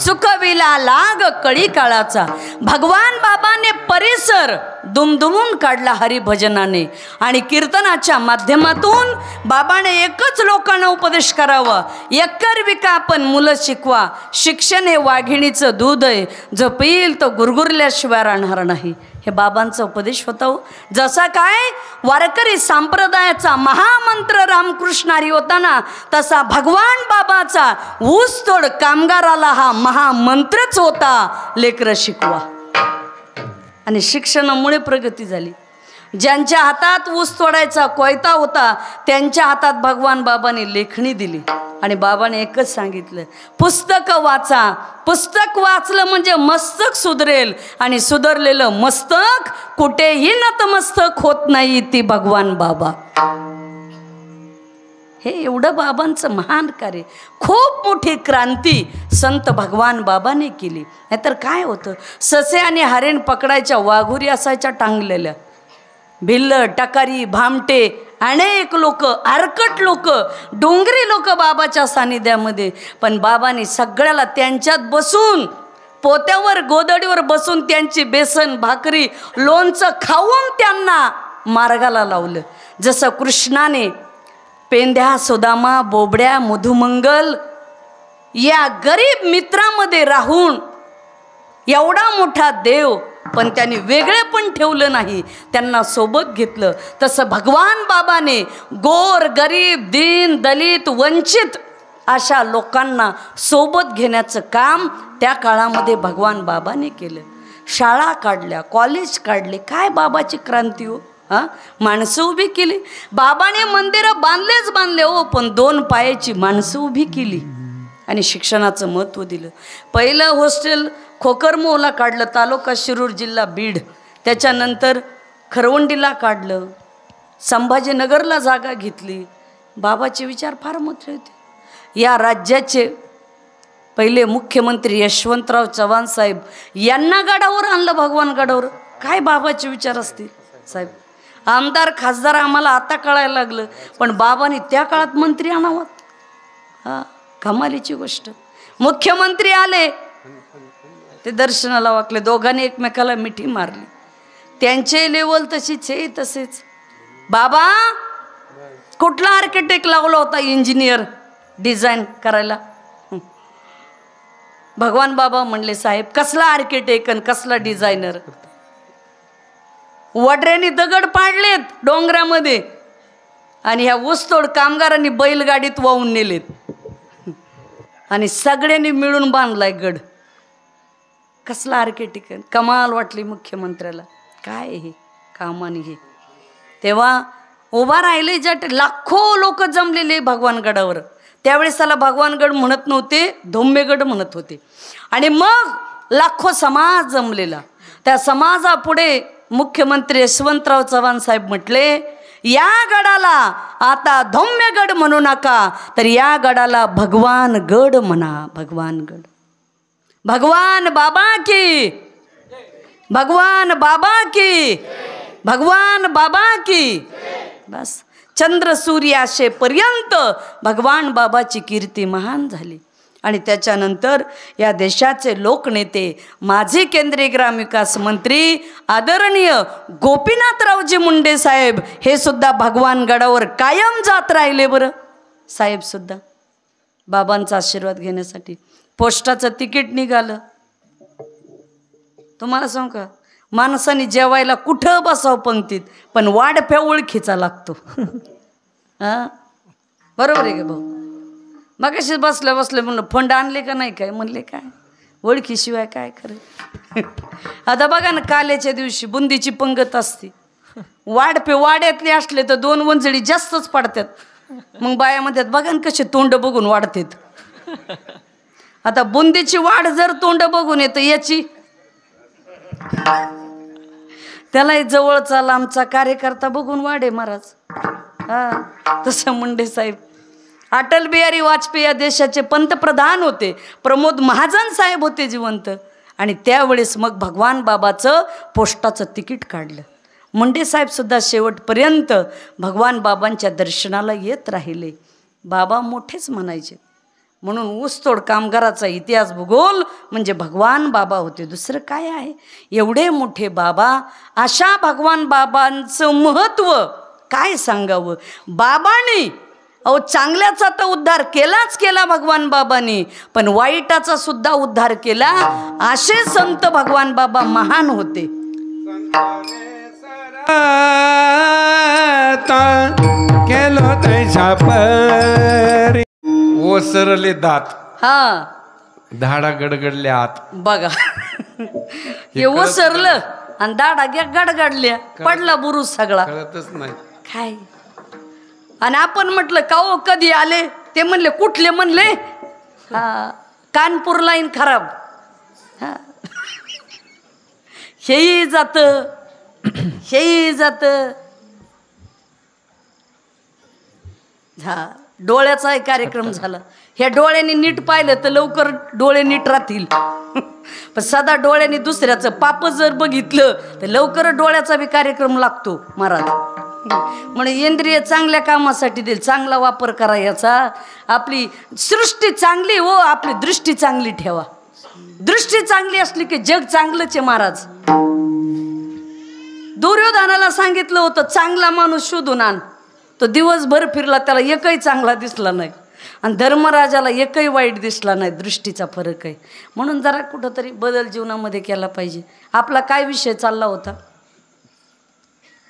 चुकविला लाग कळी काळाचा. भगवान बाबाने परिसर दुमदुमून काढला हरिभजनाने. आणि कीर्तनाच्या माध्यमातून बाबाने एकच लोकांना उपदेश करावा, एकर विका आपण मुलं शिकवा. शिक्षण हे वाघिणीचं दूध आहे, जो पिईल तो गुरगुरल्याशिवाय राहणार नाही. हे बाबांचा उपदेश होता. जसा काय वारकरी संप्रदायाचा महामंत्र रामकृष्ण हरी होता ना, तसा भगवान बाबाचा ऊसतोड कामगाराला हा महामंत्रच होता, लेकरं शिकवा. आणि शिक्षणामुळे प्रगती झाली. ज्यांच्या हातात ऊस तोडायचा कोयता होता त्यांच्या हातात भगवान बाबाने लेखणी दिली. आणि बाबाने एकच सांगितलं, पुस्तक वाचा. पुस्तक वाचलं म्हणजे मस्तक सुधरेल, आणि सुधरलेलं मस्तक कुठेही नतमस्तक होत नाही. ती भगवान बाबा. हे एवढं बाबांचं महान कार्य, खूप मोठी क्रांती संत भगवान बाबाने केली. नाहीतर काय होतं, ससे आणि हरिण पकडायच्या वाघुरी असायच्या टांगलेल्या. भिल्ल, टकारी, भामटे, अनेक लोक, आरकट लोक, डोंगरी लोक बाबाच्या सानिध्यामध्ये. पण बाबांनी सगळ्याला त्यांच्यात बसून, पोत्यावर गोदडीवर बसून त्यांची बेसन भाकरी लोणचं खाऊन त्यांना मार्गाला लावलं. जसं कृष्णाने पेंध्या, सुदामा, बोबड्या, मधुमंगल या गरीब मित्रामध्ये राहून एवढा मोठा देव पण त्यांनी वेगळे पण ठेवलं नाही, त्यांना सोबत घेतलं. तसं भगवान बाबाने गोर, गरीब, दीन, दलित, वंचित अशा लोकांना सोबत घेण्याचं काम त्या काळामध्ये भगवान बाबाने केलं. शाळा काढल्या, कॉलेज काढले. काय बाबाची क्रांती हो. हां, माणसं उभी केली. बाबाने मंदिरं बांधलेच बांधले हो, पण 2 पायाची माणसं उभी केली आणि शिक्षणाचं महत्त्व दिलं. पहिलं हॉस्टेल खोकरमोहला काढलं, तालुका शिरूर, जिल्हा बीड. त्याच्यानंतर खरवंडीला काढलं, संभाजीनगरला जागा घेतली. बाबाचे विचार फार मोठे होते. या राज्याचे पहिले मुख्यमंत्री यशवंतराव चव्हाण साहेब यांना गडावर आणलं, भगवान गडावर. काय बाबाचे विचार असतील साहेब. आमदार खासदार आम्हाला आता कळायला लागलं, पण बाबांनी त्या काळात मंत्री आणावा. हा, कमालीची गोष्ट. मुख्यमंत्री आले, ते दर्शनाला वाकले, दोघांनी एकमेकाला मिठी मारली. त्यांचे लेवल तशीच आहे, तसेच. बाबा कुठला आर्किटेक्ट लावला होता इंजिनियर डिझाईन करायला? भगवान बाबा म्हणले, साहेब कसला आर्किटेक्ट आणि कसला डिझायनर. वड्रेनी दगड पाडलेत डोंगरामध्ये आणि ह्या ऊसतोड कामगारांनी बैलगाडीत वाहून नेलेत आणि सगळ्यांनी मिळून बांधलाय गड. कसला आर्किटेक्ट. कमाल वाटली मुख्यमंत्र्याला. काय हे कामाने हे. तेव्हा उभा राहिले जट लाखो लोक जमलेले भगवानगडावर. त्यावेळेस त्याला भगवानगड म्हणत नव्हते, धोम्यगड म्हणत होते. आणि मग लाखो समाज जमलेला. त्या समाजापुढे मुख्यमंत्री यशवंतराव चव्हाण साहेब म्हटले, या गडाला आता धौम्यगड म्हणू नका, तर या गडाला भगवानगड म्हणा. भगवानगड. भगवान बाबा की, भगवान बाबा की, भगवान बाबा की. बस चंद्र सूर्य असेपर्यंत भगवान बाबाची कीर्ती महान झाली. आणि त्याच्यानंतर या देशाचे लोकनेते, माजी केंद्रीय ग्रामविकास मंत्री आदरणीय गोपीनाथरावजी मुंडे साहेब हे सुद्धा भगवानगडावर कायम जात राहिले. बरं साहेब सुद्धा बाबांचा आशीर्वाद घेण्यासाठी. पोस्टाचं तिकीट निघालं. तुम्हाला सांगू का, माणसाने जेवायला कुठं बसावं पंक्तीत, पण वाढप्या ओळखीचा लागतो. हां बरोबर आहे का भाऊ. मग असे बसल्या बसले म्हणलं, फंड आणले का नाही काय? म्हणले काय ओळखीशिवाय काय खरं. आता बघा ना, काल्याच्या दिवशी बुंदीची पंगत असते. वाढपे वाड्यातले असले तर 2 वंजळी जास्तच पडतात. मग बाया म्हणतात, बघा ना कसे तोंड बघून वाढतात. आता बुंदीची वाढ जर तोंड बघून येतं, याची त्यालाही जवळचा लांबचा कार्यकर्ता बघून वाढे महाराज. हा तसं मुंडे साहेब. अटल बिहारी वाजपेयी या देशाचे पंतप्रधान होते. प्रमोद महाजन साहेब होते जिवंत. आणि त्यावेळेस मग भगवान बाबाचं पोस्टाचं तिकीट काढलं. मुंडे साहेब सुद्धा शेवटपर्यंत भगवान बाबांच्या दर्शनाला येत राहिले. बाबा मोठेच म्हणायचे. म्हणून ऊसतोड कामगाराचा इतिहास भूगोल म्हणजे भगवान बाबा होते, दुसरं काय आहे. एवढे मोठे बाबा, अशा भगवान बाबांचं महत्त्व काय सांगावं. बाबांनी चांगल्याचा तर उद्धार केलाच केला भगवान बाबांनी, पण वाईटाचा सुद्धा उद्धार केला. असे संत भगवान बाबा महान होते. केलो तैसा परी ओसरले दात, हा धाडा गडगडले आत. बघा हे ओसरलं आणि दाडा गडगडल्या, पडला बुरुज सगळा. कळतच नाही काय. आणि आपण म्हटलं का हो कधी आले, ते म्हणले कुठले म्हणले, हा कानपूर लाईन खराब. हा हेही जात हेही जात. हा डोळ्याचा कार्यक्रम झाला. ह्या डोळ्यांनी नीट पाहिलं तर लवकर डोळे नीट राहतील. पण सदा डोळ्यांनी दुसऱ्याचं पाप जर बघितलं तर लवकर डोळ्याचा बी कार्यक्रम लागतो महाराज. म्हणजे इंद्रिय चांगल्या कामासाठी देईल, चांगला वापर करा याचा. आपली सृष्टी चांगली हो, आपली दृष्टी चांगली ठेवा. दृष्टी चांगली असली की जग चांगलंच आहे महाराज. दुर्योधनाला सांगितलं होतं चांगला माणूस शोधून आण. तो दिवसभर फिरला, त्याला एकही चांगला दिसला नाही. आणि धर्मराजाला एकही वाईट दिसला नाही. दृष्टीचा फरक आहे. म्हणून जरा कुठंतरी बदल जीवनामध्ये केला पाहिजे. आपला काय विषय चालला होता?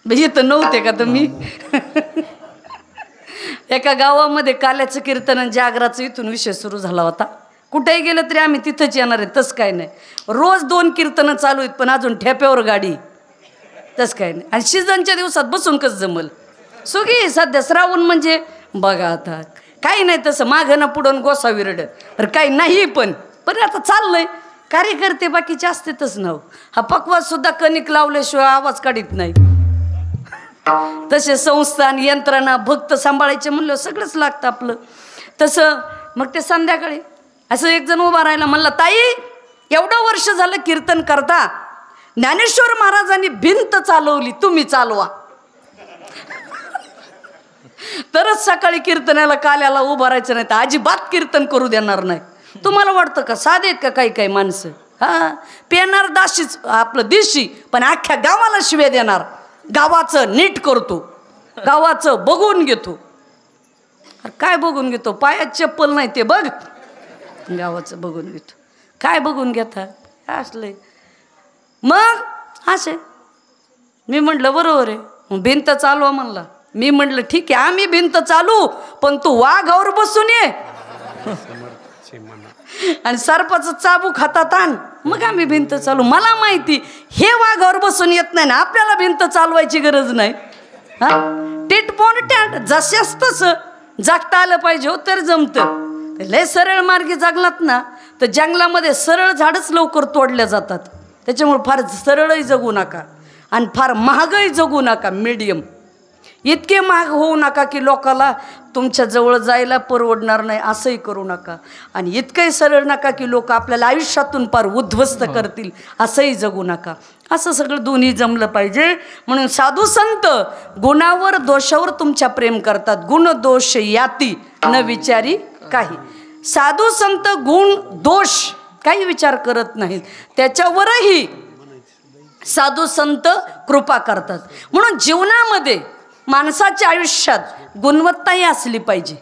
इथं नव्हते का तुम्ही? एका गावामध्ये काल्याचं कीर्तन आणि जागराचं इथून विषय सुरू झाला होता. कुठेही गेलं तरी आम्ही तिथंच येणार आहे, तसं काय नाही. रोज 2 कीर्तनं चालू आहेत, पण अजून ठेप्यावर गाडी, तसं काय नाही. आणि सीझनच्या दिवसात बसून कसं जमल? सुगी सध्या श्रावण म्हणजे बघा आता काही नाही तसं मागं ना पुढून गोसा विरड तर काही नाही. पण आता चाललंय. कार्यकर्ते बाकीचे असतेच ना. हा पक्वास सुद्धा कणिक लावल्याशिवाय आवाज काढीत नाही. तसे संस्थान यंत्रणा भक्त सांभाळायचे म्हणलं सगळंच लागतं आपलं. तसं मग ते संध्याकाळी असं एक जण उभा राहिला, म्हणला ताई एवढं वर्ष झालं कीर्तन करता, ज्ञानेश्वर महाराजांनी भिंत चालवली, तुम्ही चालवा. तरच सकाळी कीर्तनाला काल्याला उभं राहायचं नाही तर अजिबात कीर्तन करू देणार नाही. तुम्हाला वाटतं का साधे आहेत का काही काही माणसं? हा पेनार दाशीच आपलं दिशी, पण अख्ख्या गावाला शिव्या देणार. गावाचं नीट करतो, गावाचं बघून घेतो. अरे काय बघून घेतो? पायात चप्पल नाही ते बघ. गावाचं बघून घेतो. काय बघून घेता? असले मग असे. मी म्हटलं बरोबर आहे, भिंत चालवा म्हणला. मी म्हटलं ठीक आहे आम्ही भिंत चालू, पण तू वाघावर बसून ये आणि सर्पाचं चाबूक हातात आण, मग आम्ही भिंत चालू. मला माहिती हे वाघावर बसून येत नाही ना, आपल्याला भिंत चालवायची गरज नाही. हा टिटपोन टॅट जशाच तसं जागता आलं पाहिजे हो तर जमतं. लय सरळ मार्गी जगलात ना तर जंगलामध्ये सरळ झाडच लवकर तोडल्या जातात. त्याच्यामुळे फार सरळही जगू नका आणि फार महागही जगू नका. मीडियम इतके महाग होऊ नका की लोकाला तुमच्या जवळ जायला परवडणार नाही, असंही करू नका. आणि इतकंही सरळ नका की लोक आपल्याला आयुष्यातून फार उद्ध्वस्त करतील, असंही जगू नका. असं सगळं दोन्ही जमलं पाहिजे. म्हणून साधू संत गुणावर दोषावर तुमच्या प्रेम करतात. गुण दोष याती न विचारी काही. साधू संत गुण दोष काही विचार करत नाहीत, त्याच्यावरही साधू संत कृपा करतात. म्हणून जीवनामध्ये माणसाच्या आयुष्यात गुणवत्ताही असली पाहिजे.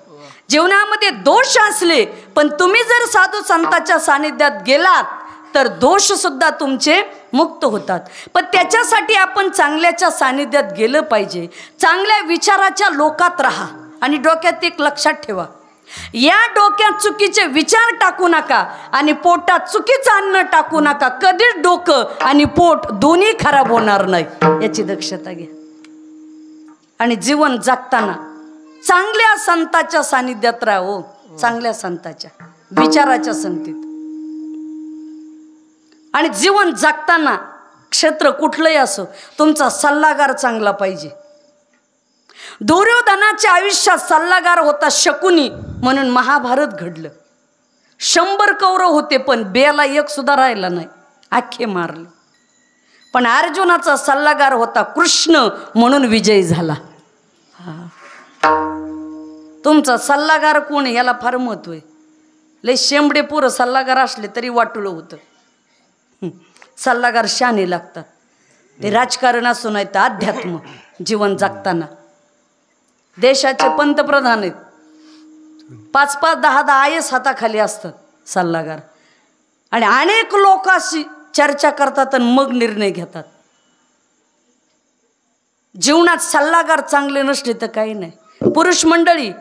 जीवनामध्ये दोष असले पण तुम्ही जर साधू संतांच्या सानिध्यात गेलात तर दोष सुद्धा तुमचे मुक्त होतात. पण त्याच्यासाठी आपण चांगल्याच्या सानिध्यात गेलं पाहिजे. चांगल्या विचाराच्या लोकात राहा. आणि डोक्यात एक लक्षात ठेवा, या डोक्यात चुकीचे विचार टाकू नका आणि पोटात चुकीचं अन्न टाकू नका. कधीच डोकं आणि पोट दोन्ही खराब होणार नाही, याची दक्षता घ्या. आणि जीवन जगताना चांगल्या संतांच्या सानिध्यात राहा. चांगल्या संतांच्या विचाराच्या संगतीत. आणि जीवन जगताना क्षेत्र कुठलंही असो तुमचा सल्लागार चांगला पाहिजे. दुर्योधनाच्या आयुष्यात सल्लागार होता शकुनी, म्हणून महाभारत घडलं. 100 कौरव होते पण बेला एक सुद्धा राहिला नाही, अख्खे मारले. पण अर्जुनाचा सल्लागार होता कृष्ण, म्हणून विजय झाला. तुमचा सल्लागार कोण आहे याला फार महत्व आहे. लय शेंबडे पोरं सल्लागार असले तरी वाटुळं होतं. सल्लागार शाने लागतात. ते राजकारण असो नाही तर अध्यात्म. जीवन जगताना देशाचे पंतप्रधान आहेत, 5-5, 10-10 IAS हाताखाली असतात सल्लागार. आणि अनेक लोकांशी चर्चा करतात आणि मग निर्णय घेतात. जीवनात सल्लागार चांगले नसले तर काही नाही. पुरुष मंडळी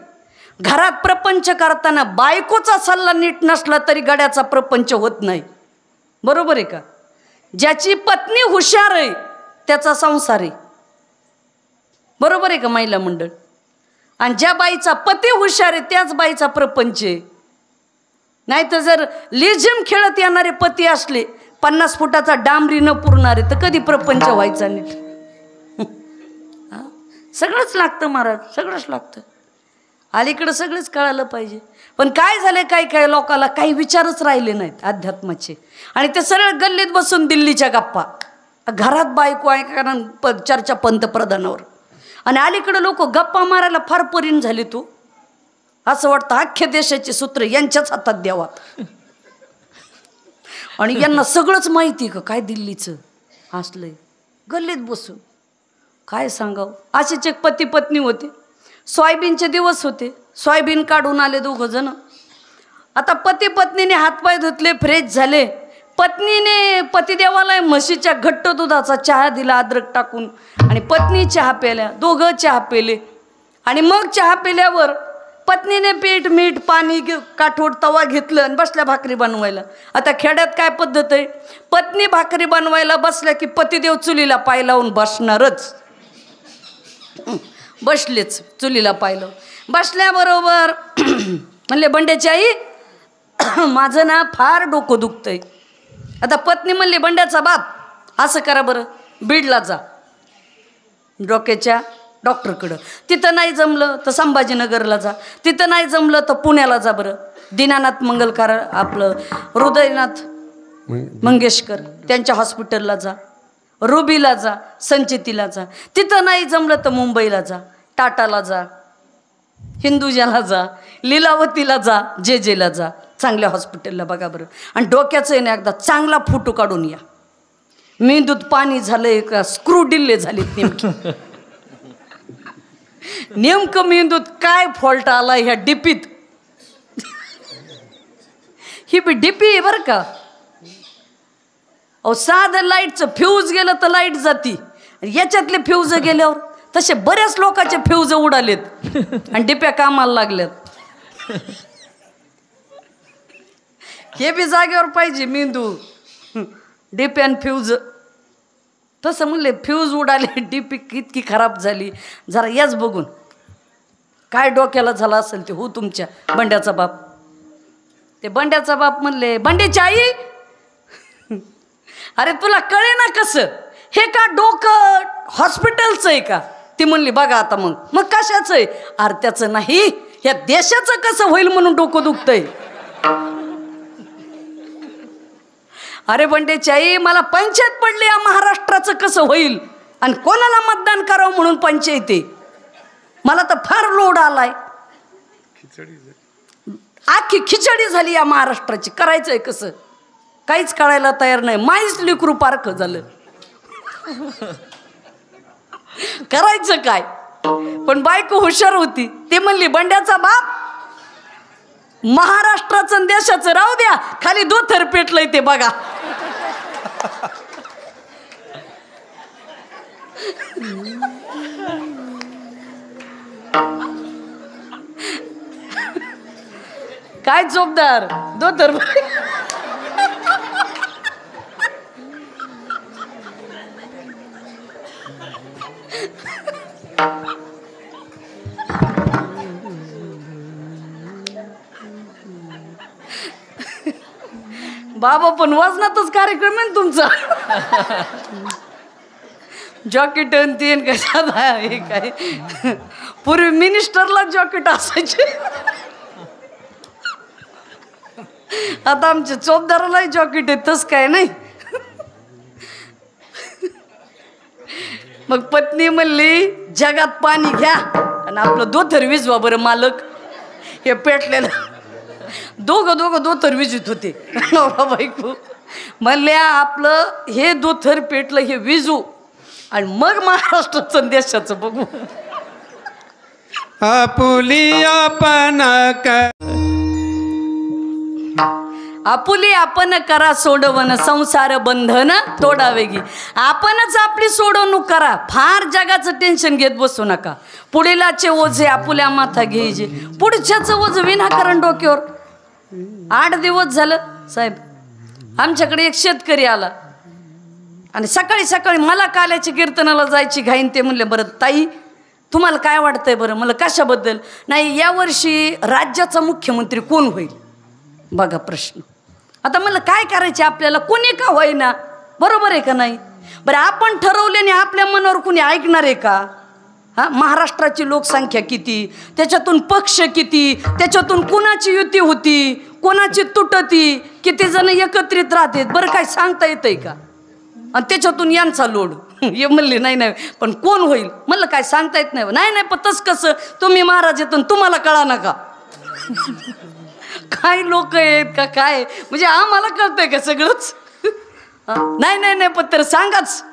घरात प्रपंच करताना बायकोचा सल्ला नीट नसला तरी गड्याचा प्रपंच होत नाही. बरोबर आहे का? ज्याची पत्नी हुशार आहे त्याचा संसार आहे. बरोबर आहे का महिला मंडळ? आणि ज्या बाईचा पती हुशार आहे त्याच बाईचा प्रपंच आहे. नाही तर जर लिझिम खेळत येणारे पती असले, 50 फुटाचा डांबरी न पुरणारे, तर कधी प्रपंच व्हायचा नीट? सगळंच लागतं महाराज, सगळंच लागतं. अलीकडं सगळंच कळालं पाहिजे. पण काय झाले, काही लोकांना काही विचारच राहिले नाहीत अध्यात्माचे. आणि ते सरळ गल्लीत बसून दिल्लीच्या गप्पा. घरात बायको आहे कारण चर्चा पंतप्रधानावर. आणि अलीकडं लोक गप्पा मारायला फार परीण झाली. तू असं वाटतं अख्ख्या देशाचे सूत्र यांच्याच हातात द्यावात. आणि यांना सगळंच माहिती का काय दिल्लीचं असलंय. गल्लीत बसून काय सांगावं. असेच एक पती पत्नी होते. सोयाबीनचे दिवस होते. सोयाबीन काढून आले दोघं जण. आता पती पत्नीने हातपाय धुतले, फ्रेश झाले. पत्नीने पतिदेवाला म्हशीच्या घट्ट दुधाचा चहा दिला अद्रक टाकून आणि पत्नी चहा प्याल्या. दोघं चहा पेले आणि मग चहा पिल्यावर पत्नीने पीठ मीठ पाणी काठोड तवा घेतलं आणि बसल्या भाकरी बनवायला. आता खेड्यात काय पद्धत आहे, पत्नी भाकरी बनवायला बसल्या की पतिदेव चुलीला पाय लावून बसणारच. बसलेच चुलीला पाय लावून. बसल्याबरोबर म्हणले बंड्याची आई माझं ना फार डोकं दुखतंय. आता पत्नी म्हणली बंड्याचा बाप असं करा बरं, बीडला जा डोक्याच्या डॉक्टरकडं. तिथं नाही जमलं तर संभाजीनगरला जा. तिथं नाही जमलं तर पुण्याला जा बरं. दीनानाथ मंगलकार आपलं हृदयनाथ मंगेशकर त्यांच्या हॉस्पिटलला जा. रुबीला जा, संचितीला जा. तिथं नाही जमलं तर मुंबईला जा, टाटाला जा, हिंदुजाला जा, लीलावतीला जा, जेला जा. चांगल्या हॉस्पिटलला बघा बरं. आणि डोक्याचं आहे ना एकदा चांगला फोटो काढून या. मेंदूत पाणी झालंय का स्क्रू डिल्ले झालेत नेमकी. नेमकं मेंदूत काय फॉल्ट आला ह्या डीपीत. ही बी डीपी आहे बरं का. अहो साधं लाईटचं फ्यूज गेलं तर लाईट जाती. याच्यातले फ्यूज गेल्यावर तसे बऱ्याच लोकांचे फ्यूज उडालेत आणि डिप्या कामाला लागल्यात. हे बी जागेवर पाहिजे मेंदू. डिप्यान फ्यूज तसं म्हणले फ्यूज उडाले, डीपी इतकी खराब झाली. जरा याच बघून काय डोक्याला झाला असेल ते हो तुमच्या बंड्याचा बाप. ते बंड्याचा बाप म्हणले बंड्याची आई अरे तुला कळे ना कसं हे का डोकं हॉस्पिटलचं आहे का. ती म्हणली बघा आता मग कशाचं आहे. अरे त्याचं नाही ह्या देशाचं कसं होईल म्हणून डोकं दुखतंय. अरे बंड्याची आई मला पंचायत पडली या महाराष्ट्राचं कसं होईल आणि कोणाला मतदान करावं म्हणून पंचायत आहे. मला तर फार लोड आलाय. आखी खिचडी झाली या महाराष्ट्राची. करायचंय कसं काहीच कळायला तयार नाही. माईच लेकरू पारखं झालं. करायचं काय. पण बायको हुशार होती. ती म्हणली बंड्याचा बाप महाराष्ट्राचं देशाचं राहू द्या, खाली दोथर पेटलंय ते बघा. काय चोपदार दोथर. बाबा पण वजनातच कार्यक्रम आहे तुमचा. जॉकेट तीन कशात हे काय. पूर्वी मिनिस्टरला जॉकेट असायचे, आता आमच्या चोपदारालाही जॉकेट आहे. तस काय नाही. मग पत्नी म्हणली जगात पाणी घ्या आणि आपलं दोथर विजवा बरं मालक. हे पेटलेलं दोघं दोथर विजित होते नवरा बायको. म्हणल्या आपलं हे दोथर पेटलं हे विजू आणि मग महाराष्ट्राचं देशाचं बघू. आपुली आपण आपुली आपण करा सोडवण संसार बंधन तोडावेगी. आपणच आपली सोडवणूक करा. फार जगाचं टेन्शन घेत बसू नका. पुढीलाचे ओझे आपुल्या माथा घ्यायचे, पुढच्याचं ओझ विनाकारण डोक्यावर. 8 दिवस झालं साहेब आमच्याकडे एक शेतकरी आला आणि सकाळी सकाळी मला काल्याच्या कीर्तनाला जायची घाईन. ते म्हणले बरं ताई तुम्हाला काय वाटतंय बरं. मला कशाबद्दल. नाही यावर्षी राज्याचा मुख्यमंत्री कोण होईल. बघा प्रश्न. आता मला काय करायचे आपल्याला. कोणी का होईना. बरोबर आहे का नाही. बरं आपण ठरवल्याने आपल्या मनावर कोणी ऐकणार आहे का. हां महाराष्ट्राची लोकसंख्या किती, त्याच्यातून पक्ष किती, त्याच्यातून कोणाची युती होती कोणाची तुटती, किती जण एकत्रित राहतात. बरं काय सांगता येतंय का. आणि त्याच्यातून यांचा लोड. हे म्हणले नाही पण कोण होईल. म्हणलं काय सांगता येत नाही पण तसं कसं तुम्ही महाराज येतो तुम्हाला कळा ना का. काय लोक आहेत का काय म्हणजे आम्हाला कळतंय का सगळंच. नाही पण तर सांगाच.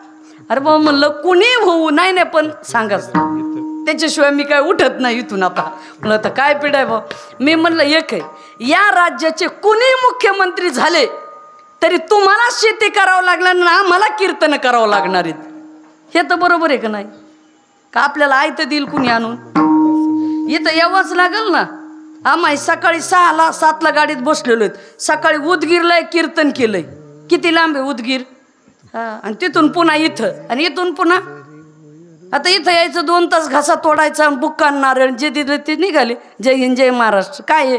अरे बाबा म्हणलं कुणी होऊ नाही नाही पण सांगाच त्याच्याशिवाय मी काय उठत नाही इथून आता. म्हणलं तर काय पिढाय बा. मी म्हणलं एक आहे, या राज्याचे कुणी मुख्यमंत्री झाले तरी तुम्हाला शेती करावं लागणार ना आम्हाला कीर्तन करावं लागणार आहेत. हे तर बरोबर आहे का नाही? का आपल्याला आयतं देईल कुणी आणून? इथं यावंच लागेल ना. आम्ही सकाळी 6ला 7ला गाडीत बसलेलो आहेत. सकाळी उदगीरला कीर्तन केलंय. किती लांब आहे उदगीर? आणि तिथून पुन्हा इथं आणि इथून पुन्हा आता इथं यायचं 2 तास घासा तोडायचा बुक्का नारळ जे दिलं ते निघाले. जय हिंद जय महाराष्ट्र. काय आहे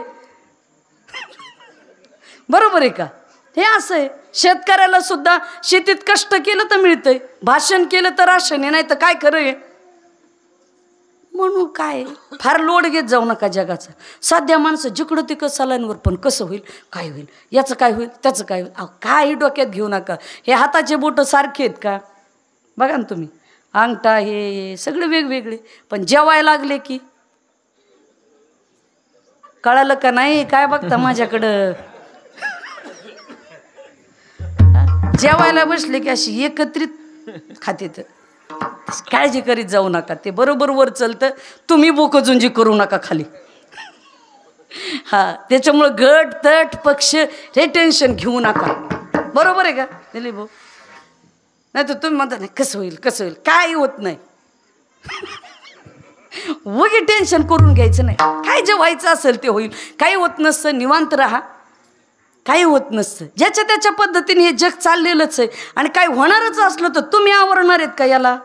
बरोबर आहे का? हे असं आहे. शेतकऱ्याला सुद्धा शेतीत कष्ट केलं तर मिळतंय, भाषण केलं तर राशन आहे, नाही तर काय खरं आहे. म्हणून काय फार लोड घेत जाऊ नका जगाचा. साध्या माणसं जिकडं तिकडं सलांवर पण कसं होईल, काय होईल, याचं काय होईल, त्याचं काय होईल, काही डोक्यात घेऊ नका. हे हाताचे बोटं सारखे आहेत का? बघा ना तुम्ही, अंगठा हे सगळे वेगवेगळे. पण जेवायला लागले की कळालं का नाही? काय बघता माझ्याकडं? जेवायला बसले की अशी एकत्रित खाते. तर काळजी करीत जाऊ नका. ते बरोबर वर चलतं. तुम्ही बोकजुंजी करू नका खाली. त्याच्यामुळं गट तट पक्ष हे टेन्शन घेऊ नका. बरोबर आहे का दिलीप भाऊ? नाही तर तुम्ही म्हणता नाही कसं होईल कसं होईल, काही होत नाही. वगे टेन्शन करून घ्यायचं नाही. काय जे व्हायचं असेल ते होईल. काही होत नसतं, निवांत राहा. काही होत नसतं. ज्याच्या त्याच्या पद्धतीने हे जग चाललेलंच आहे. आणि काही होणारच असलं तर तुम्ही आवरणार आहेत का याला?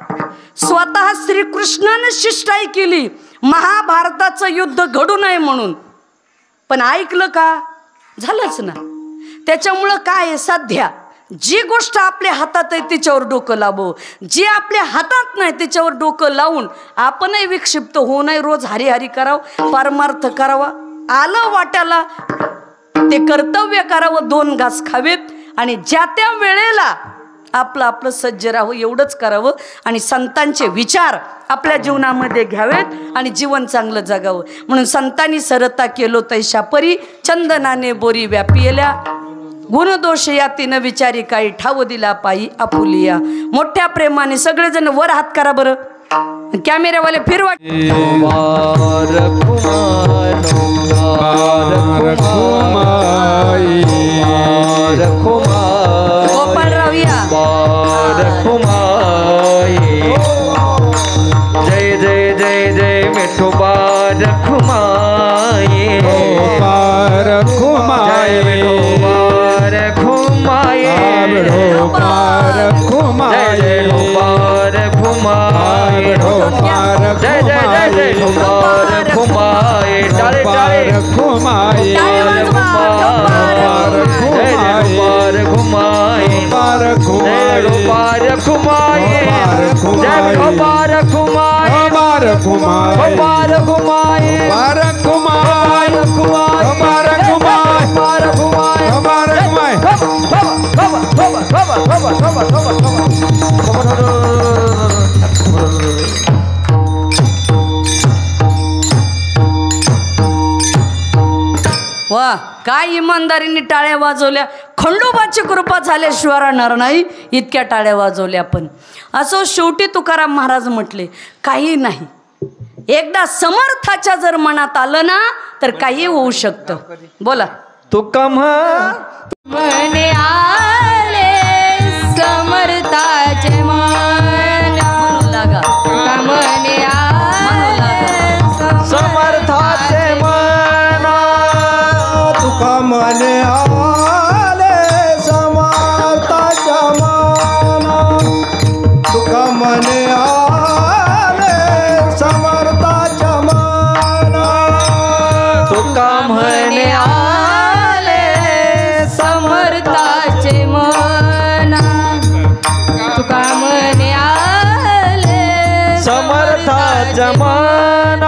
स्वतः श्रीकृष्णानं शिष्टाई केली महाभारताचं युद्ध घडू नये म्हणून, पण ऐकलं का? झालंच ना. त्याच्यामुळं काय आहे, सध्या जी गोष्ट आपल्या हातात आहे तिच्यावर डोकं लावो. जी आपल्या हातात नाही त्याच्यावर डोकं लावून आपणही विक्षिप्त होऊ नये. रोज हरिहरी करावं, परमार्थ करावा. आलं वाट्याला ते कर्तव्य करावं, 2 घास खावेत आणि ज्या त्या वेळेला आपलं आपलं सज्ज राहावं, एवढंच करावं. आणि संतांचे विचार आपल्या जीवनामध्ये घ्यावेत आणि जीवन चांगलं जगावं. म्हणून संतांनी सरता केलो तैशा परी, चंदनाने बोरी व्यापियल्या, गुणदोष यातीनं विचारी काही ठाव दिला पायी आपुलिया. मोठ्या प्रेमाने सगळेजण वर हात करा बरं. कॅमेरावाले फिरवा. गोपाळराव या. जय जय जय जय मिठोबा रखुमाये. जय मिठोबा रखुमाये. जय जय गोपाल रखुमाये. जय जय जय जय गोपाल रखुमाये. टाळे टाळे जय जय गोपाल रखुमाये. जय गोपाल रखुमाये. जय गोपाल रखुमाये. गोपाल रखुमाये. वा, काय इमानदारीने टाळ्या वाजवल्या. खंडोबाची कृपा झाल्याशिवाय राहणार नाही इतक्या टाळ्या वाजवल्या. पण असं शेवटी तुकाराम महाराज म्हटले, काही नाही, एकदा समर्थाच्या जर मनात आलं ना तर काही होऊ शकतं. बोला. तुका मने आले समर्थाचे मन लागा. मने आले समर्थाचे मन. तुका मने आले समर्थाच्या मन. तुका मने आले समर्थाच्या मन. तुका म्हणे आले समर्थाचे मन. तुका मने आले समर्थाच्या मन.